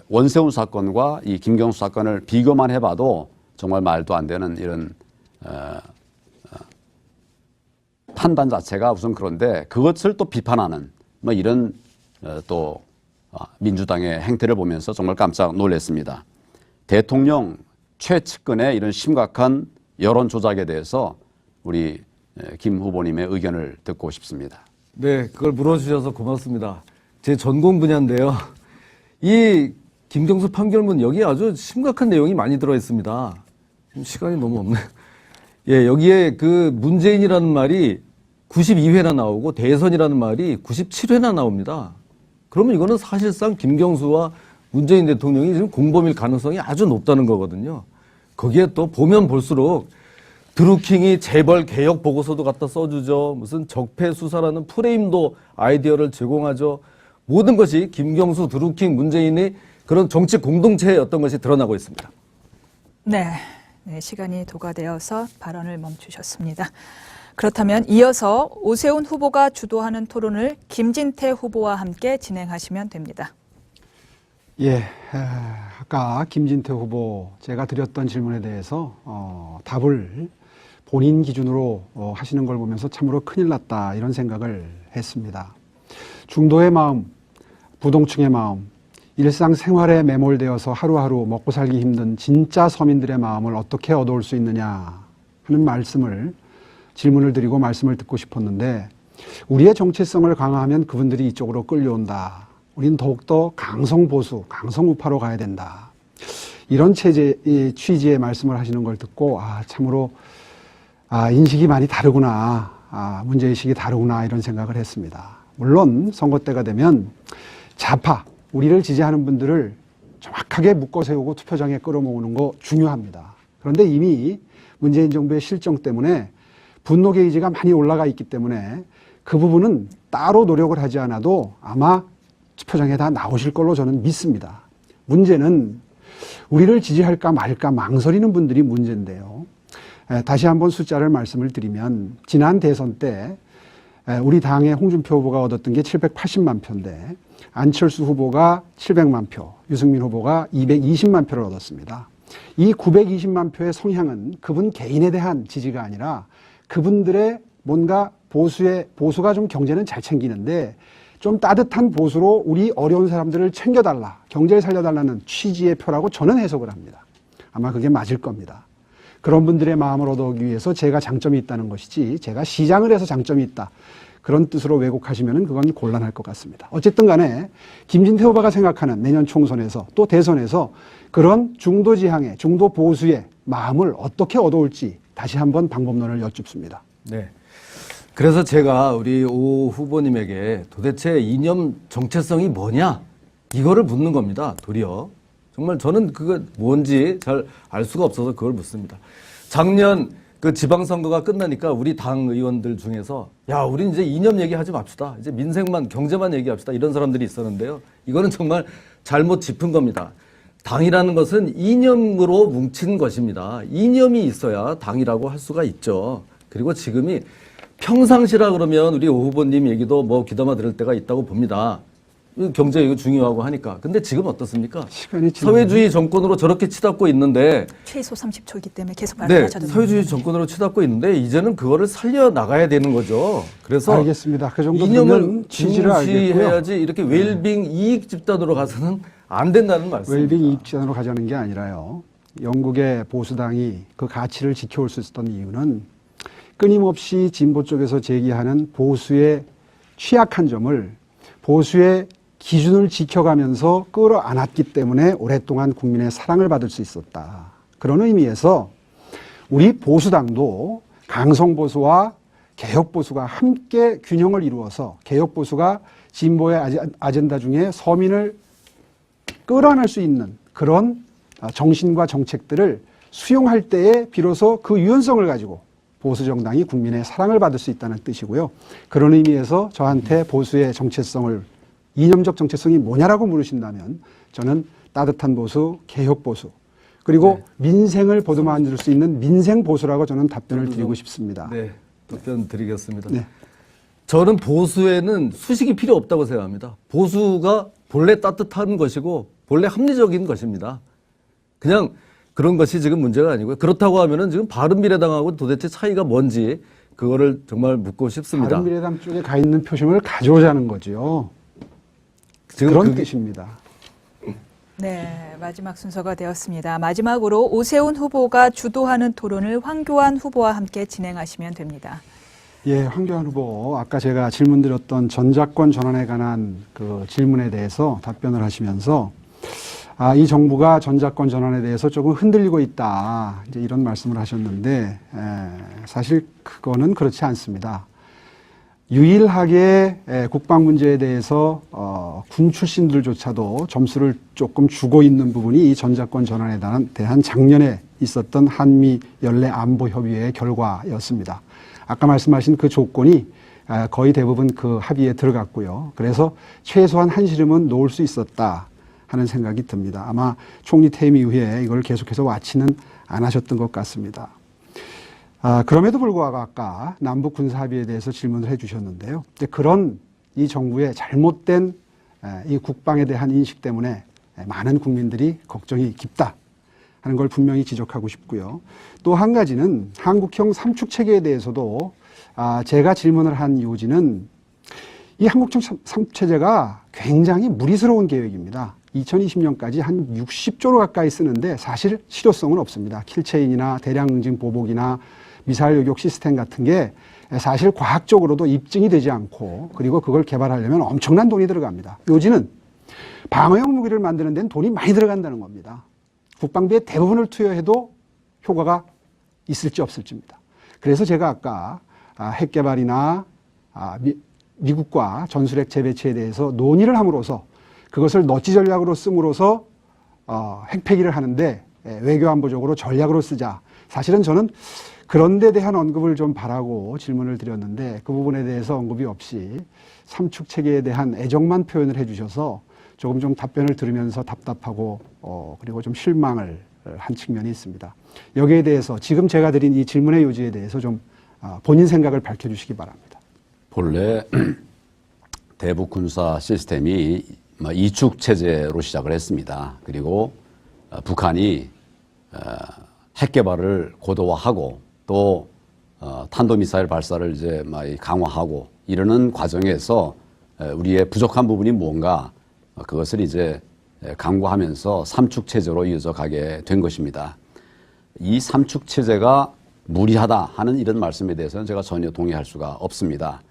원세훈 사건과 이 김경수 사건을 비교만 해봐도 정말 말도 안 되는 이런 판단 자체가 우선 그런데 그것을 또 비판하는 이런 또 민주당의 행태를 보면서 정말 깜짝 놀랐습니다. 대통령 최측근의 이런 심각한 여론 조작에 대해서 우리 김 후보님의 의견을 듣고 싶습니다. 네, 그걸 물어주셔서 고맙습니다. 제 전공 분야인데요. 이 김경수 판결문 여기 아주 심각한 내용이 많이 들어 있습니다. 시간이 너무 없네. 예, 여기에 그 문재인이라는 말이 92회나 나오고 대선이라는 말이 97회나 나옵니다. 그러면 이거는 사실상 김경수와 문재인 대통령이 지금 공범일 가능성이 아주 높다는 거거든요. 거기에 또 보면 볼수록 드루킹이 재벌 개혁 보고서도 갖다 써주죠. 무슨 적폐 수사라는 프레임도 아이디어를 제공하죠. 모든 것이 김경수, 드루킹, 문재인의 그런 정치 공동체였던 것이 드러나고 있습니다. 네, 시간이 도가되어서 발언을 멈추셨습니다. 그렇다면 이어서 오세훈 후보가 주도하는 토론을 김진태 후보와 함께 진행하시면 됩니다. 예, 아까 김진태 후보 제가 드렸던 질문에 대해서 답을 본인 기준으로 하시는 걸 보면서 참으로 큰일 났다 이런 생각을 했습니다. 중도의 마음, 부동층의 마음, 일상생활에 매몰되어서 하루하루 먹고 살기 힘든 진짜 서민들의 마음을 어떻게 얻어올 수 있느냐 하는 질문을 드리고 말씀을 듣고 싶었는데 우리의 정체성을 강화하면 그분들이 이쪽으로 끌려온다. 우리는 더욱더 강성보수, 강성우파로 가야 된다. 이런 취지의 말씀을 하시는 걸 듣고 참으로 인식이 많이 다르구나, 문제의식이 다르구나 이런 생각을 했습니다. 물론 선거 때가 되면 좌파, 우리를 지지하는 분들을 정확하게 묶어 세우고 투표장에 끌어모으는 거 중요합니다. 그런데 이미 문재인 정부의 실정 때문에 분노 게이지가 많이 올라가 있기 때문에 그 부분은 따로 노력을 하지 않아도 아마 투표장에 다 나오실 걸로 저는 믿습니다. 문제는 우리를 지지할까 말까 망설이는 분들이 문제인데요. 다시 한번 숫자를 말씀을 드리면 지난 대선 때 우리 당의 홍준표 후보가 얻었던 게 780만 표인데 안철수 후보가 700만 표, 유승민 후보가 220만 표를 얻었습니다. 이 920만 표의 성향은 그분 개인에 대한 지지가 아니라 그분들의 뭔가 보수가 좀 경제는 잘 챙기는데 좀 따뜻한 보수로 우리 어려운 사람들을 챙겨달라, 경제를 살려달라는 취지의 표라고 저는 해석을 합니다. 아마 그게 맞을 겁니다. 그런 분들의 마음을 얻어오기 위해서 제가 장점이 있다는 것이지 제가 시장을 해서 장점이 있다. 그런 뜻으로 왜곡하시면 그건 곤란할 것 같습니다. 어쨌든 간에 김진태 후보가 생각하는 내년 총선에서 또 대선에서 그런 중도 지향의 중도 보수의 마음을 어떻게 얻어올지 다시 한번 방법론을 여쭙습니다. 네. 그래서 제가 우리 오 후보님에게 도대체 이념 정체성이 뭐냐? 이거를 묻는 겁니다. 도리어. 정말 저는 그거 뭔지 잘 알 수가 없어서 그걸 묻습니다. 작년 그 지방선거가 끝나니까 우리 당 의원들 중에서 우린 이제 이념 얘기하지 맙시다. 이제 민생만, 경제만 얘기합시다. 이런 사람들이 있었는데요. 이거는 정말 잘못 짚은 겁니다. 당이라는 것은 이념으로 뭉친 것입니다. 이념이 있어야 당이라고 할 수가 있죠. 그리고 지금이 평상시라 그러면 우리 오 후보님 얘기도 뭐 귀담아 들을 때가 있다고 봅니다. 경제 이거 중요하고 하니까. 근데 지금 어떻습니까? 사회주의 정권으로 저렇게 치닫고 있는데 최소 30초이기 때문에 계속 말씀하셔도 됩니다. 사회주의 정권으로 치닫고 있는데 이제는 그거를 살려 나가야 되는 거죠. 그래서 알겠습니다. 그 정도 이념을 취지를 중시해야지 이렇게 웰빙 이익 집단으로 가서는 안 된다는 말씀입니다. 웰빙 이익 집단으로 가자는 게 아니라요. 영국의 보수당이 그 가치를 지켜올 수 있었던 이유는 끊임없이 진보 쪽에서 제기하는 보수의 취약한 점을 보수의 기준을 지켜가면서 끌어안았기 때문에 오랫동안 국민의 사랑을 받을 수 있었다. 그런 의미에서 우리 보수당도 강성보수와 개혁보수가 함께 균형을 이루어서 개혁보수가 진보의 아젠다 중에 서민을 끌어안을 수 있는 그런 정신과 정책들을 수용할 때에 비로소 그 유연성을 가지고 보수정당이 국민의 사랑을 받을 수 있다는 뜻이고요. 그런 의미에서 저한테 보수의 정체성을 이념적 정체성이 뭐냐라고 물으신다면 저는 따뜻한 보수, 개혁 보수, 그리고 민생을 보듬어줄 수 있는 민생 보수라고 저는 답변을 드리고 싶습니다. 네, 답변 드리겠습니다. 네. 저는 보수에는 수식이 필요 없다고 생각합니다. 보수가 본래 따뜻한 것이고 본래 합리적인 것입니다. 그냥 그런 것이 지금 문제가 아니고요. 그렇다고 하면은 지금 바른미래당하고 도대체 차이가 뭔지 그거를 정말 묻고 싶습니다. 바른미래당 쪽에 가 있는 표심을 가져오자는 거죠. 지금 그런 뜻입니다. 네, 마지막 순서가 되었습니다. 마지막으로 오세훈 후보가 주도하는 토론을 황교안 후보와 함께 진행하시면 됩니다. 예, 황교안 후보, 아까 제가 질문 드렸던 전작권 전환에 관한 그 질문에 대해서 답변을 하시면서 이 정부가 전작권 전환에 대해서 조금 흔들리고 있다. 이제 이런 말씀을 하셨는데 사실 그거는 그렇지 않습니다. 유일하게 국방 문제에 대해서 군 출신들조차도 점수를 조금 주고 있는 부분이 이 전작권 전환에 대한 작년에 있었던 한미 연례 안보 협의회의 결과였습니다. 아까 말씀하신 그 조건이 거의 대부분 그 합의에 들어갔고요. 그래서 최소한 한시름은 놓을 수 있었다 하는 생각이 듭니다. 아마 총리 퇴임 이후에 이걸 계속해서 와치는 안 하셨던 것 같습니다. 그럼에도 불구하고 아까 남북 군사 합의에 대해서 질문을 해 주셨는데요. 그런 이 정부의 잘못된 이 국방에 대한 인식 때문에 많은 국민들이 걱정이 깊다 하는 걸 분명히 지적하고 싶고요. 또 한 가지는 한국형 삼축체계에 대해서도 제가 질문을 한 요지는 이 한국형 삼축체제가 굉장히 무리스러운 계획입니다. 2020년까지 한 60조로 가까이 쓰는데 사실 실효성은 없습니다. 킬체인이나 대량 응징 보복이나 미사일 요격 시스템 같은 게 사실 과학적으로도 입증이 되지 않고 그리고 그걸 개발하려면 엄청난 돈이 들어갑니다. 요지는 방어용 무기를 만드는 데는 돈이 많이 들어간다는 겁니다. 국방비의 대부분을 투여해도 효과가 있을지 없을지입니다. 그래서 제가 아까 핵 개발이나 미국과 전술핵 재배치에 대해서 논의를 함으로써 그것을 너치 전략으로 씀으로써 핵폐기를 하는데 외교안보적으로 전략으로 쓰자. 사실은 저는 그런 데 대한 언급을 좀 바라고 질문을 드렸는데 그 부분에 대해서 언급이 없이 삼축체계에 대한 애정만 표현을 해 주셔서 조금 좀 답변을 들으면서 답답하고 그리고 좀 실망을 한 측면이 있습니다. 여기에 대해서 지금 제가 드린 이 질문의 요지에 대해서 좀 본인 생각을 밝혀주시기 바랍니다. 본래 대북 군사 시스템이 이축 체제로 시작을 했습니다. 그리고 북한이 핵 개발을 고도화하고 또 탄도미사일 발사를 이제 강화하고 이러는 과정에서 우리의 부족한 부분이 뭔가 그것을 이제 강구하면서 삼축 체제로 이어져 가게 된 것입니다. 이 삼축 체제가 무리하다 하는 이런 말씀에 대해서는 제가 전혀 동의할 수가 없습니다.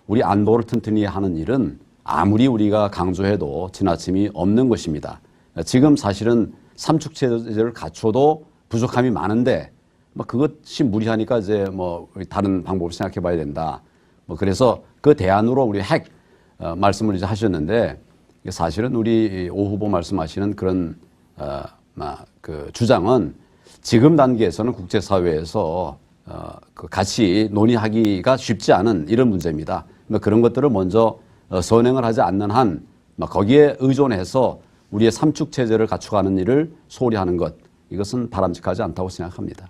우리 안보를 튼튼히 하는 일은 아무리 우리가 강조해도 지나침이 없는 것입니다. 지금 사실은 삼축 체제를 갖춰도 부족함이 많은데 그것이 무리하니까 이제 다른 방법을 생각해 봐야 된다. 그래서 그 대안으로 우리 핵 말씀을 이제 하셨는데 사실은 우리 오 후보 말씀하시는 그런 그 주장은 지금 단계에서는 국제사회에서 같이 논의하기가 쉽지 않은 이런 문제입니다. 그런 것들을 먼저 선행을 하지 않는 한 거기에 의존해서 우리의 삼축 체제를 갖춰가는 일을 소홀히 하는 것 이것은 바람직하지 않다고 생각합니다.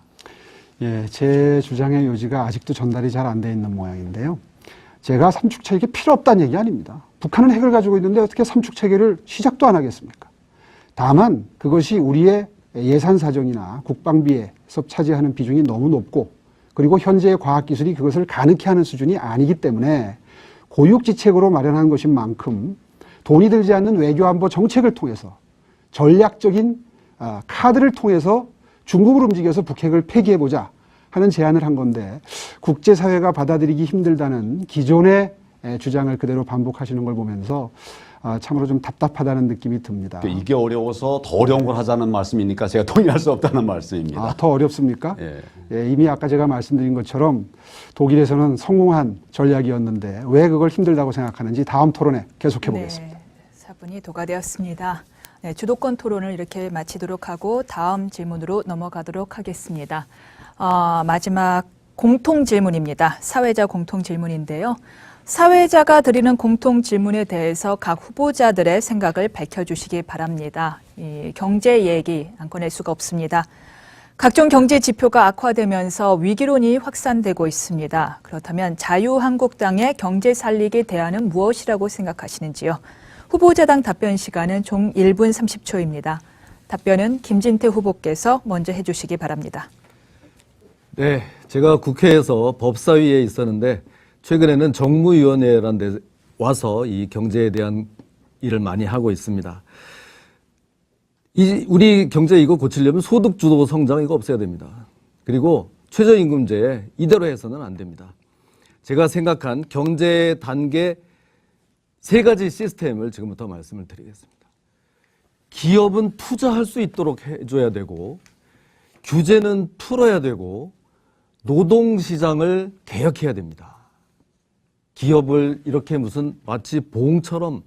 예, 제 주장의 요지가 아직도 전달이 잘 안 돼 있는 모양인데요. 제가 삼축체계 필요 없다는 얘기 아닙니다. 북한은 핵을 가지고 있는데 어떻게 삼축체계를 시작도 안 하겠습니까? 다만 그것이 우리의 예산 사정이나 국방비에서 차지하는 비중이 너무 높고 그리고 현재의 과학기술이 그것을 가능케 하는 수준이 아니기 때문에 고육지책으로 마련한 것인 만큼 돈이 들지 않는 외교안보 정책을 통해서 전략적인 카드를 통해서 중국을 움직여서 북핵을 폐기해보자 하는 제안을 한 건데 국제사회가 받아들이기 힘들다는 기존의 주장을 그대로 반복하시는 걸 보면서 참으로 좀 답답하다는 느낌이 듭니다. 이게 어려워서 더 어려운 걸 하자는 말씀이니까 제가 동의할 수 없다는 말씀입니다. 더 어렵습니까? 예. 예, 이미 아까 제가 말씀드린 것처럼 독일에서는 성공한 전략이었는데 왜 그걸 힘들다고 생각하는지 다음 토론에 계속해 보겠습니다. 네, 4분이 도가되었습니다. 네, 주도권 토론을 이렇게 마치도록 하고 다음 질문으로 넘어가도록 하겠습니다. 마지막 공통 질문입니다. 사회자 공통 질문인데요. 사회자가 드리는 공통 질문에 대해서 각 후보자들의 생각을 밝혀주시기 바랍니다. 이 경제 얘기 안 꺼낼 수가 없습니다. 각종 경제 지표가 악화되면서 위기론이 확산되고 있습니다. 그렇다면 자유한국당의 경제 살리기 대안은 무엇이라고 생각하시는지요? 후보자당 답변 시간은 총 1분 30초입니다. 답변은 김진태 후보께서 먼저 해주시기 바랍니다. 네, 제가 국회에서 법사위에 있었는데 최근에는 정무위원회라는 데 와서 이 경제에 대한 일을 많이 하고 있습니다. 우리 경제 이거 고치려면 소득주도 성장 이거 없애야 됩니다. 그리고 최저임금제 이대로 해서는 안 됩니다. 제가 생각한 경제 단계 3가지 시스템을 지금부터 말씀을 드리겠습니다. 기업은 투자할 수 있도록 해줘야 되고, 규제는 풀어야 되고, 노동시장을 개혁해야 됩니다. 기업을 이렇게 무슨 마치 봉처럼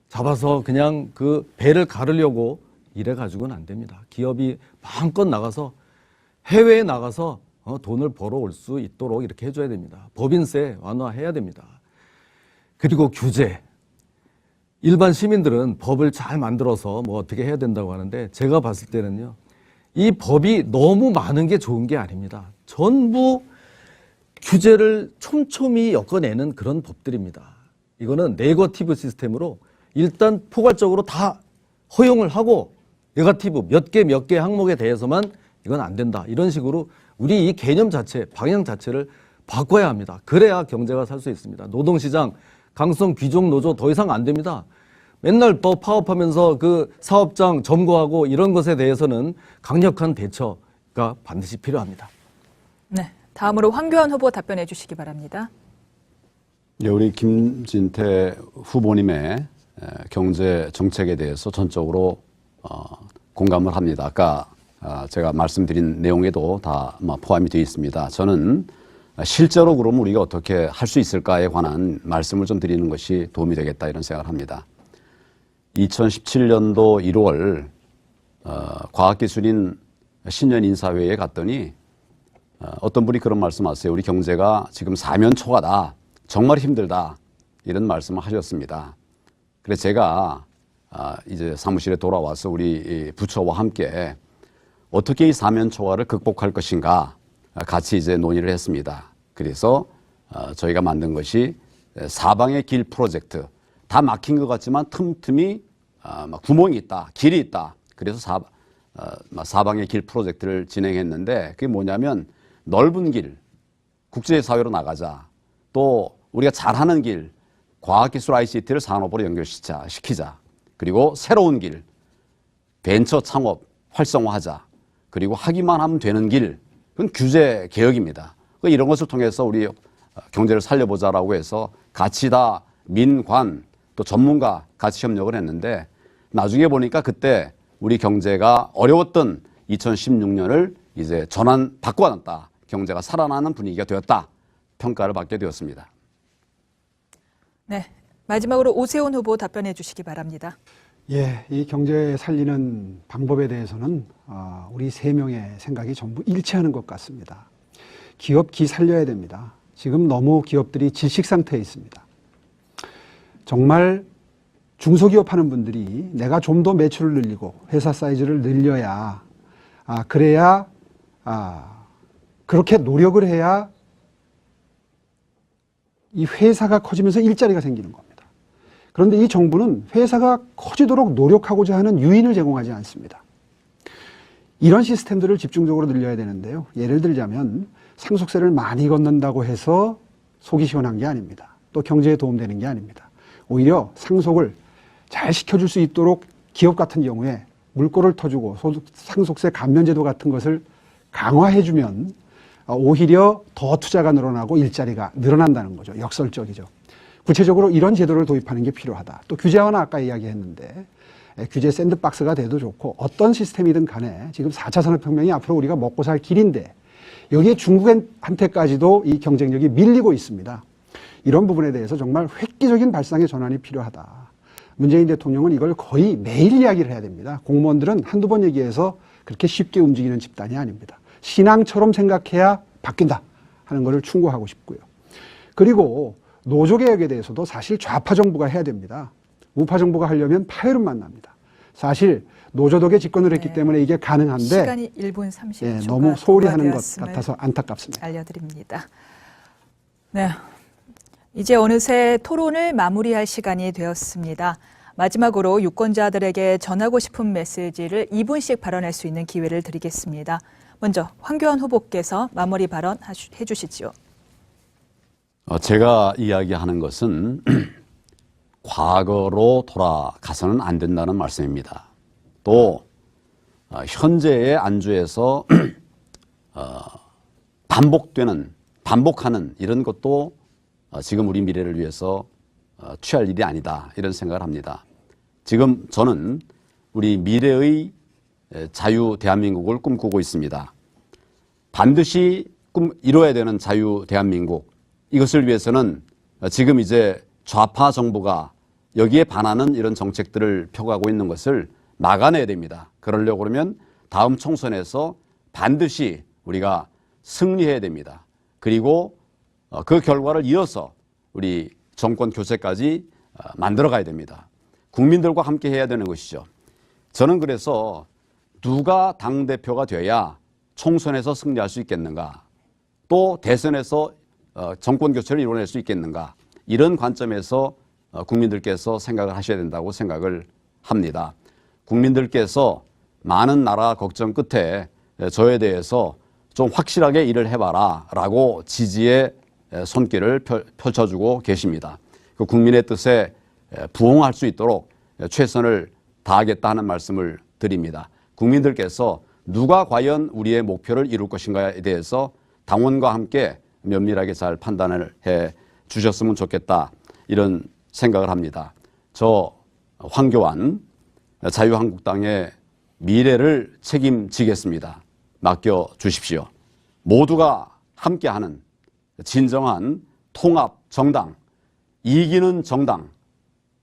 잡아서 그냥 그 배를 가르려고 이래가지고는 안 됩니다. 기업이 마음껏 나가서 해외에 나가서 돈을 벌어올 수 있도록 이렇게 해줘야 됩니다. 법인세 완화해야 됩니다. 그리고 규제. 일반 시민들은 법을 잘 만들어서 뭐 어떻게 해야 된다고 하는데 제가 봤을 때는요. 이 법이 너무 많은 게 좋은 게 아닙니다. 전부 규제를 촘촘히 엮어내는 그런 법들입니다. 이거는 네거티브 시스템으로 일단 포괄적으로 다 허용을 하고 네거티브 몇 개 항목에 대해서만 이건 안 된다. 이런 식으로 우리 이 개념 자체, 방향 자체를 바꿔야 합니다. 그래야 경제가 살 수 있습니다. 노동시장, 강성 귀족 노조 더 이상 안 됩니다. 맨날 파업하면서 그 사업장 점거하고 이런 것에 대해서는 강력한 대처가 반드시 필요합니다. 네, 다음으로 황교안 후보 답변해 주시기 바랍니다. 네, 우리 김진태 후보님의 경제 정책에 대해서 전적으로 공감을 합니다. 아까 제가 말씀드린 내용에도 다 포함이 되어 있습니다. 저는 실제로 그러면 우리가 어떻게 할 수 있을까에 관한 말씀을 좀 드리는 것이 도움이 되겠다 이런 생각을 합니다. 2017년도 1월 과학기술인 신년인사회에 갔더니 어떤 분이 그런 말씀하세요. 우리 경제가 지금 사면초가다. 정말 힘들다. 이런 말씀을 하셨습니다. 그래서 제가 이제 사무실에 돌아와서 우리 부처와 함께 어떻게 이 사면초가를 극복할 것인가 같이 이제 논의를 했습니다. 그래서 저희가 만든 것이 사방의 길 프로젝트. 다 막힌 것 같지만 틈틈이 구멍이 있다, 길이 있다. 그래서 사방의 길 프로젝트를 진행했는데 그게 뭐냐면 넓은 길, 국제사회로 나가자. 또 우리가 잘하는 길, 과학기술 ICT를 산업으로 연결시키자. 그리고 새로운 길, 벤처 창업 활성화하자. 그리고 하기만 하면 되는 길, 그건 규제 개혁입니다. 이런 것을 통해서 우리 경제를 살려보자라고 해서 같이 다 민관 또 전문가 같이 협력을 했는데 나중에 보니까 그때 우리 경제가 어려웠던 2016년을 이제 바꿔놨다. 경제가 살아나는 분위기가 되었다. 평가를 받게 되었습니다. 네, 마지막으로 오세훈 후보 답변해 주시기 바랍니다. 예, 이 경제 살리는 방법에 대해서는 우리 3명의 생각이 전부 일치하는 것 같습니다. 기업 기 살려야 됩니다. 지금 너무 기업들이 질식 상태에 있습니다. 정말 중소기업 하는 분들이 내가 좀 더 매출을 늘리고 회사 사이즈를 늘려야 그래야 그렇게 노력을 해야 이 회사가 커지면서 일자리가 생기는 겁니다. 그런데 이 정부는 회사가 커지도록 노력하고자 하는 유인을 제공하지 않습니다. 이런 시스템들을 집중적으로 늘려야 되는데요. 예를 들자면 상속세를 많이 걷는다고 해서 속이 시원한 게 아닙니다. 또 경제에 도움되는 게 아닙니다. 오히려 상속을 잘 시켜줄 수 있도록 기업 같은 경우에 물꼬를 터주고 상속세 감면제도 같은 것을 강화해주면 오히려 더 투자가 늘어나고 일자리가 늘어난다는 거죠. 역설적이죠. 구체적으로 이런 제도를 도입하는 게 필요하다. 또 규제화는 아까 이야기했는데 규제 샌드박스가 돼도 좋고 어떤 시스템이든 간에 지금 4차 산업혁명이 앞으로 우리가 먹고 살 길인데 여기에 중국한테까지도 이 경쟁력이 밀리고 있습니다. 이런 부분에 대해서 정말 획기적인 발상의 전환이 필요하다. 문재인 대통령은 이걸 거의 매일 이야기를 해야 됩니다. 공무원들은 한두 번 얘기해서 그렇게 쉽게 움직이는 집단이 아닙니다. 신앙처럼 생각해야 바뀐다 하는 것을 충고하고 싶고요. 그리고 노조개혁에 대해서도 사실 좌파 정부가 해야 됩니다. 우파 정부가 하려면 파열음만 납니다. 사실 노조독에 집권을 했기 때문에 이게 가능한데 시간이 1분 30초가 너무 소홀히 하는 것 같아서 안타깝습니다. 알려드립니다. 네, 이제 어느새 토론을 마무리할 시간이 되었습니다. 마지막으로 유권자들에게 전하고 싶은 메시지를 2분씩 발언할 수 있는 기회를 드리겠습니다. 먼저 황교안 후보께서 마무리 발언 해주시죠. 제가 이야기하는 것은 과거로 돌아가서는 안 된다는 말씀입니다. 또 현재의 안주에서 반복하는 이런 것도 지금 우리 미래를 위해서 취할 일이 아니다 이런 생각을 합니다. 지금 저는 우리 미래의 자유 대한민국을 꿈꾸고 있습니다. 반드시 이뤄야 되는 자유 대한민국, 이것을 위해서는 지금 이제 좌파 정부가 여기에 반하는 이런 정책들을 펴가고 있는 것을 막아내야 됩니다. 그러려고 그러면 다음 총선에서 반드시 우리가 승리해야 됩니다. 그리고 그 결과를 이어서 우리 정권 교체까지 만들어 가야 됩니다. 국민들과 함께 해야 되는 것이죠. 저는 그래서 누가 당대표가 돼야 총선에서 승리할 수 있겠는가, 또 대선에서 정권 교체를 이뤄낼 수 있겠는가, 이런 관점에서 국민들께서 생각을 하셔야 된다고 생각을 합니다. 국민들께서 많은 나라 걱정 끝에 저에 대해서 좀 확실하게 일을 해봐라 라고 지지의 손길을 펼쳐주고 계십니다. 그 국민의 뜻에 부응할 수 있도록 최선을 다하겠다 하는 말씀을 드립니다. 국민들께서 누가 과연 우리의 목표를 이룰 것인가에 대해서 당원과 함께 면밀하게 잘 판단을 해 주셨으면 좋겠다, 이런 생각을 합니다. 저 황교안 자유한국당의 미래를 책임지겠습니다. 맡겨 주십시오. 모두가 함께하는 진정한 통합 정당, 이기는 정당,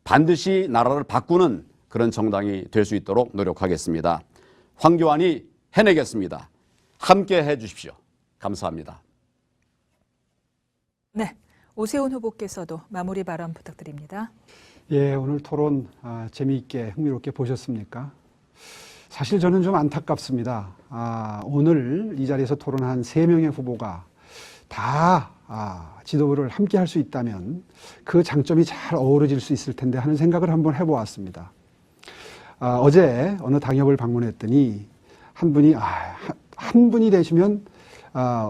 반드시 나라를 바꾸는 그런 정당이 될 수 있도록 노력하겠습니다. 황교안이 해내겠습니다. 함께 해주십시오. 감사합니다. 네, 오세훈 후보께서도 마무리 발언 부탁드립니다. 예, 오늘 토론 재미있게 흥미롭게 보셨습니까? 사실 저는 좀 안타깝습니다. 오늘 이 자리에서 토론한 3명의 후보가 다 지도부를 함께 할 수 있다면 그 장점이 잘 어우러질 수 있을 텐데 하는 생각을 한번 해보았습니다. 어제 어느 당협을 방문했더니 한 분이 되시면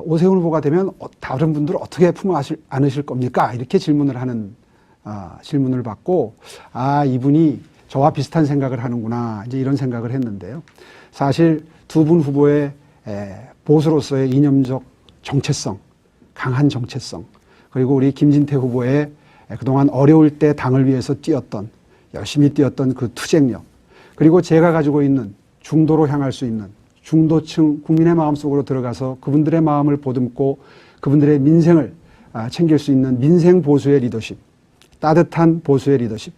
오세훈 후보가 되면 다른 분들 어떻게 품어 안으실 겁니까? 이렇게 질문을 하는 질문을 받고 이분이 저와 비슷한 생각을 하는구나, 이제 이런 생각을 했는데요. 사실 두 분 후보의 보수로서의 이념적 정체성, 강한 정체성, 그리고 우리 김진태 후보의 그동안 어려울 때 당을 위해서 열심히 뛰었던 그 투쟁력, 그리고 제가 가지고 있는 중도로 향할 수 있는 중도층 국민의 마음속으로 들어가서 그분들의 마음을 보듬고 그분들의 민생을 챙길 수 있는 민생 보수의 리더십, 따뜻한 보수의 리더십,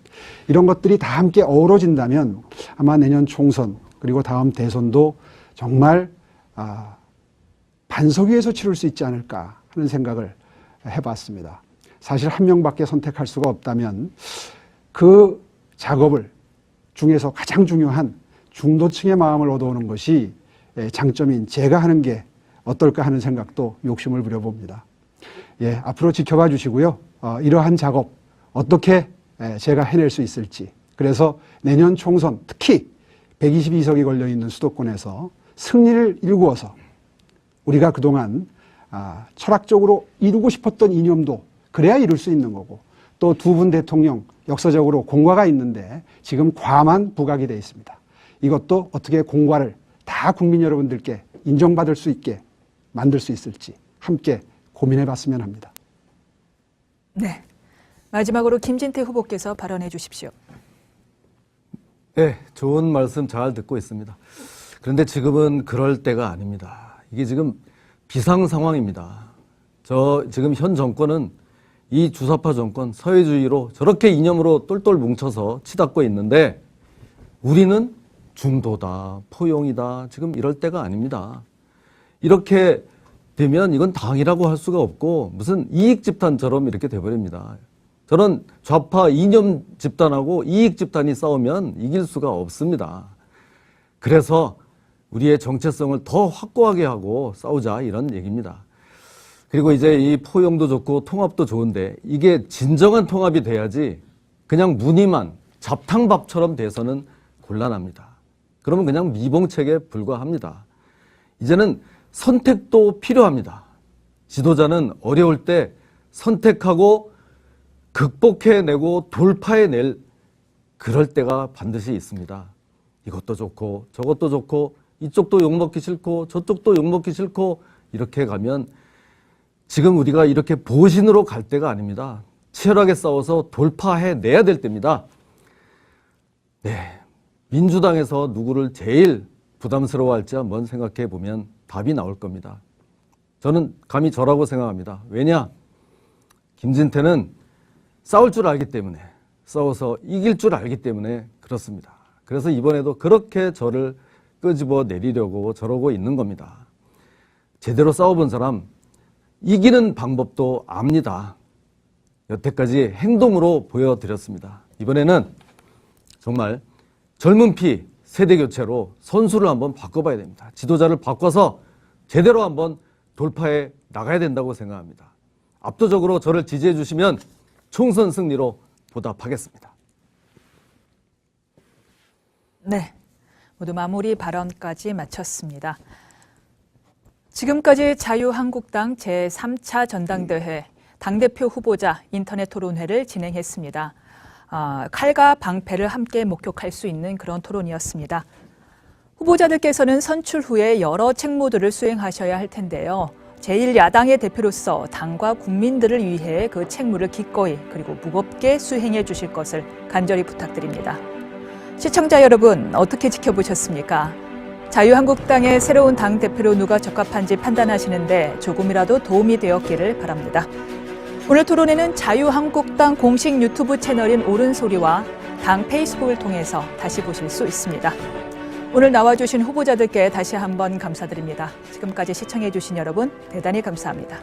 이런 것들이 다 함께 어우러진다면 아마 내년 총선 그리고 다음 대선도 정말 반석 위에서 치룰 수 있지 않을까 하는 생각을 해봤습니다. 사실 한 명밖에 선택할 수가 없다면 그 작업을 중에서 가장 중요한 중도층의 마음을 얻어오는 것이 장점인 제가 하는 게 어떨까 하는 생각도 욕심을 부려봅니다. 예, 앞으로 지켜봐 주시고요. 이러한 작업 어떻게 제가 해낼 수 있을지, 그래서 내년 총선 특히 122석이 걸려있는 수도권에서 승리를 일구어서 우리가 그동안 철학적으로 이루고 싶었던 이념도 그래야 이룰 수 있는 거고, 또 두 분 대통령 역사적으로 공과가 있는데 지금 과만 부각이 되어 있습니다. 이것도 어떻게 공과를 다 국민 여러분들께 인정받을 수 있게 만들 수 있을지 함께 고민해 봤으면 합니다. 네. 마지막으로 김진태 후보께서 발언해 주십시오. 네, 좋은 말씀 잘 듣고 있습니다. 그런데 지금은 그럴 때가 아닙니다. 이게 지금 비상 상황입니다. 지금 현 정권은 이 주사파 정권, 사회주의로 저렇게 이념으로 똘똘 뭉쳐서 치닫고 있는데 우리는 중도다, 포용이다, 지금 이럴 때가 아닙니다. 이렇게 되면 이건 당이라고 할 수가 없고 무슨 이익 집단처럼 이렇게 돼버립니다. 저런 좌파 이념 집단하고 이익 집단이 싸우면 이길 수가 없습니다. 그래서 우리의 정체성을 더 확고하게 하고 싸우자 이런 얘기입니다. 그리고 이제 이 포용도 좋고 통합도 좋은데 이게 진정한 통합이 돼야지 그냥 무늬만 잡탕밥처럼 돼서는 곤란합니다. 그러면 그냥 미봉책에 불과합니다. 이제는 선택도 필요합니다. 지도자는 어려울 때 선택하고 극복해내고 돌파해낼 그럴 때가 반드시 있습니다. 이것도 좋고 저것도 좋고 이쪽도 욕먹기 싫고 저쪽도 욕먹기 싫고 이렇게 가면 지금 우리가 이렇게 보신으로 갈 때가 아닙니다. 치열하게 싸워서 돌파해내야 될 때입니다. 네, 민주당에서 누구를 제일 부담스러워할지 한번 생각해 보면 답이 나올 겁니다. 저는 감히 저라고 생각합니다. 왜냐? 김진태는 싸울 줄 알기 때문에, 싸워서 이길 줄 알기 때문에 그렇습니다. 그래서 이번에도 그렇게 저를 끄집어 내리려고 저러고 있는 겁니다. 제대로 싸워본 사람 이기는 방법도 압니다. 여태까지 행동으로 보여드렸습니다. 이번에는 정말 젊은 피 세대 교체로 선수를 한번 바꿔봐야 됩니다. 지도자를 바꿔서 제대로 한번 돌파해 나가야 된다고 생각합니다. 압도적으로 저를 지지해 주시면 총선 승리로 보답하겠습니다. 네, 모두 마무리 발언까지 마쳤습니다. 지금까지 자유한국당 제3차 전당대회 당대표 후보자 인터넷 토론회를 진행했습니다. 칼과 방패를 함께 목격할 수 있는 그런 토론이었습니다. 후보자들께서는 선출 후에 여러 책무들을 수행하셔야 할 텐데요. 제1야당의 대표로서 당과 국민들을 위해 그 책무를 기꺼이 그리고 무겁게 수행해 주실 것을 간절히 부탁드립니다. 시청자 여러분, 어떻게 지켜보셨습니까? 자유한국당의 새로운 당대표로 누가 적합한지 판단하시는데 조금이라도 도움이 되었기를 바랍니다. 오늘 토론회는 자유한국당 공식 유튜브 채널인 옳은소리와 당 페이스북을 통해서 다시 보실 수 있습니다. 오늘 나와주신 후보자들께 다시 한번 감사드립니다. 지금까지 시청해주신 여러분 대단히 감사합니다.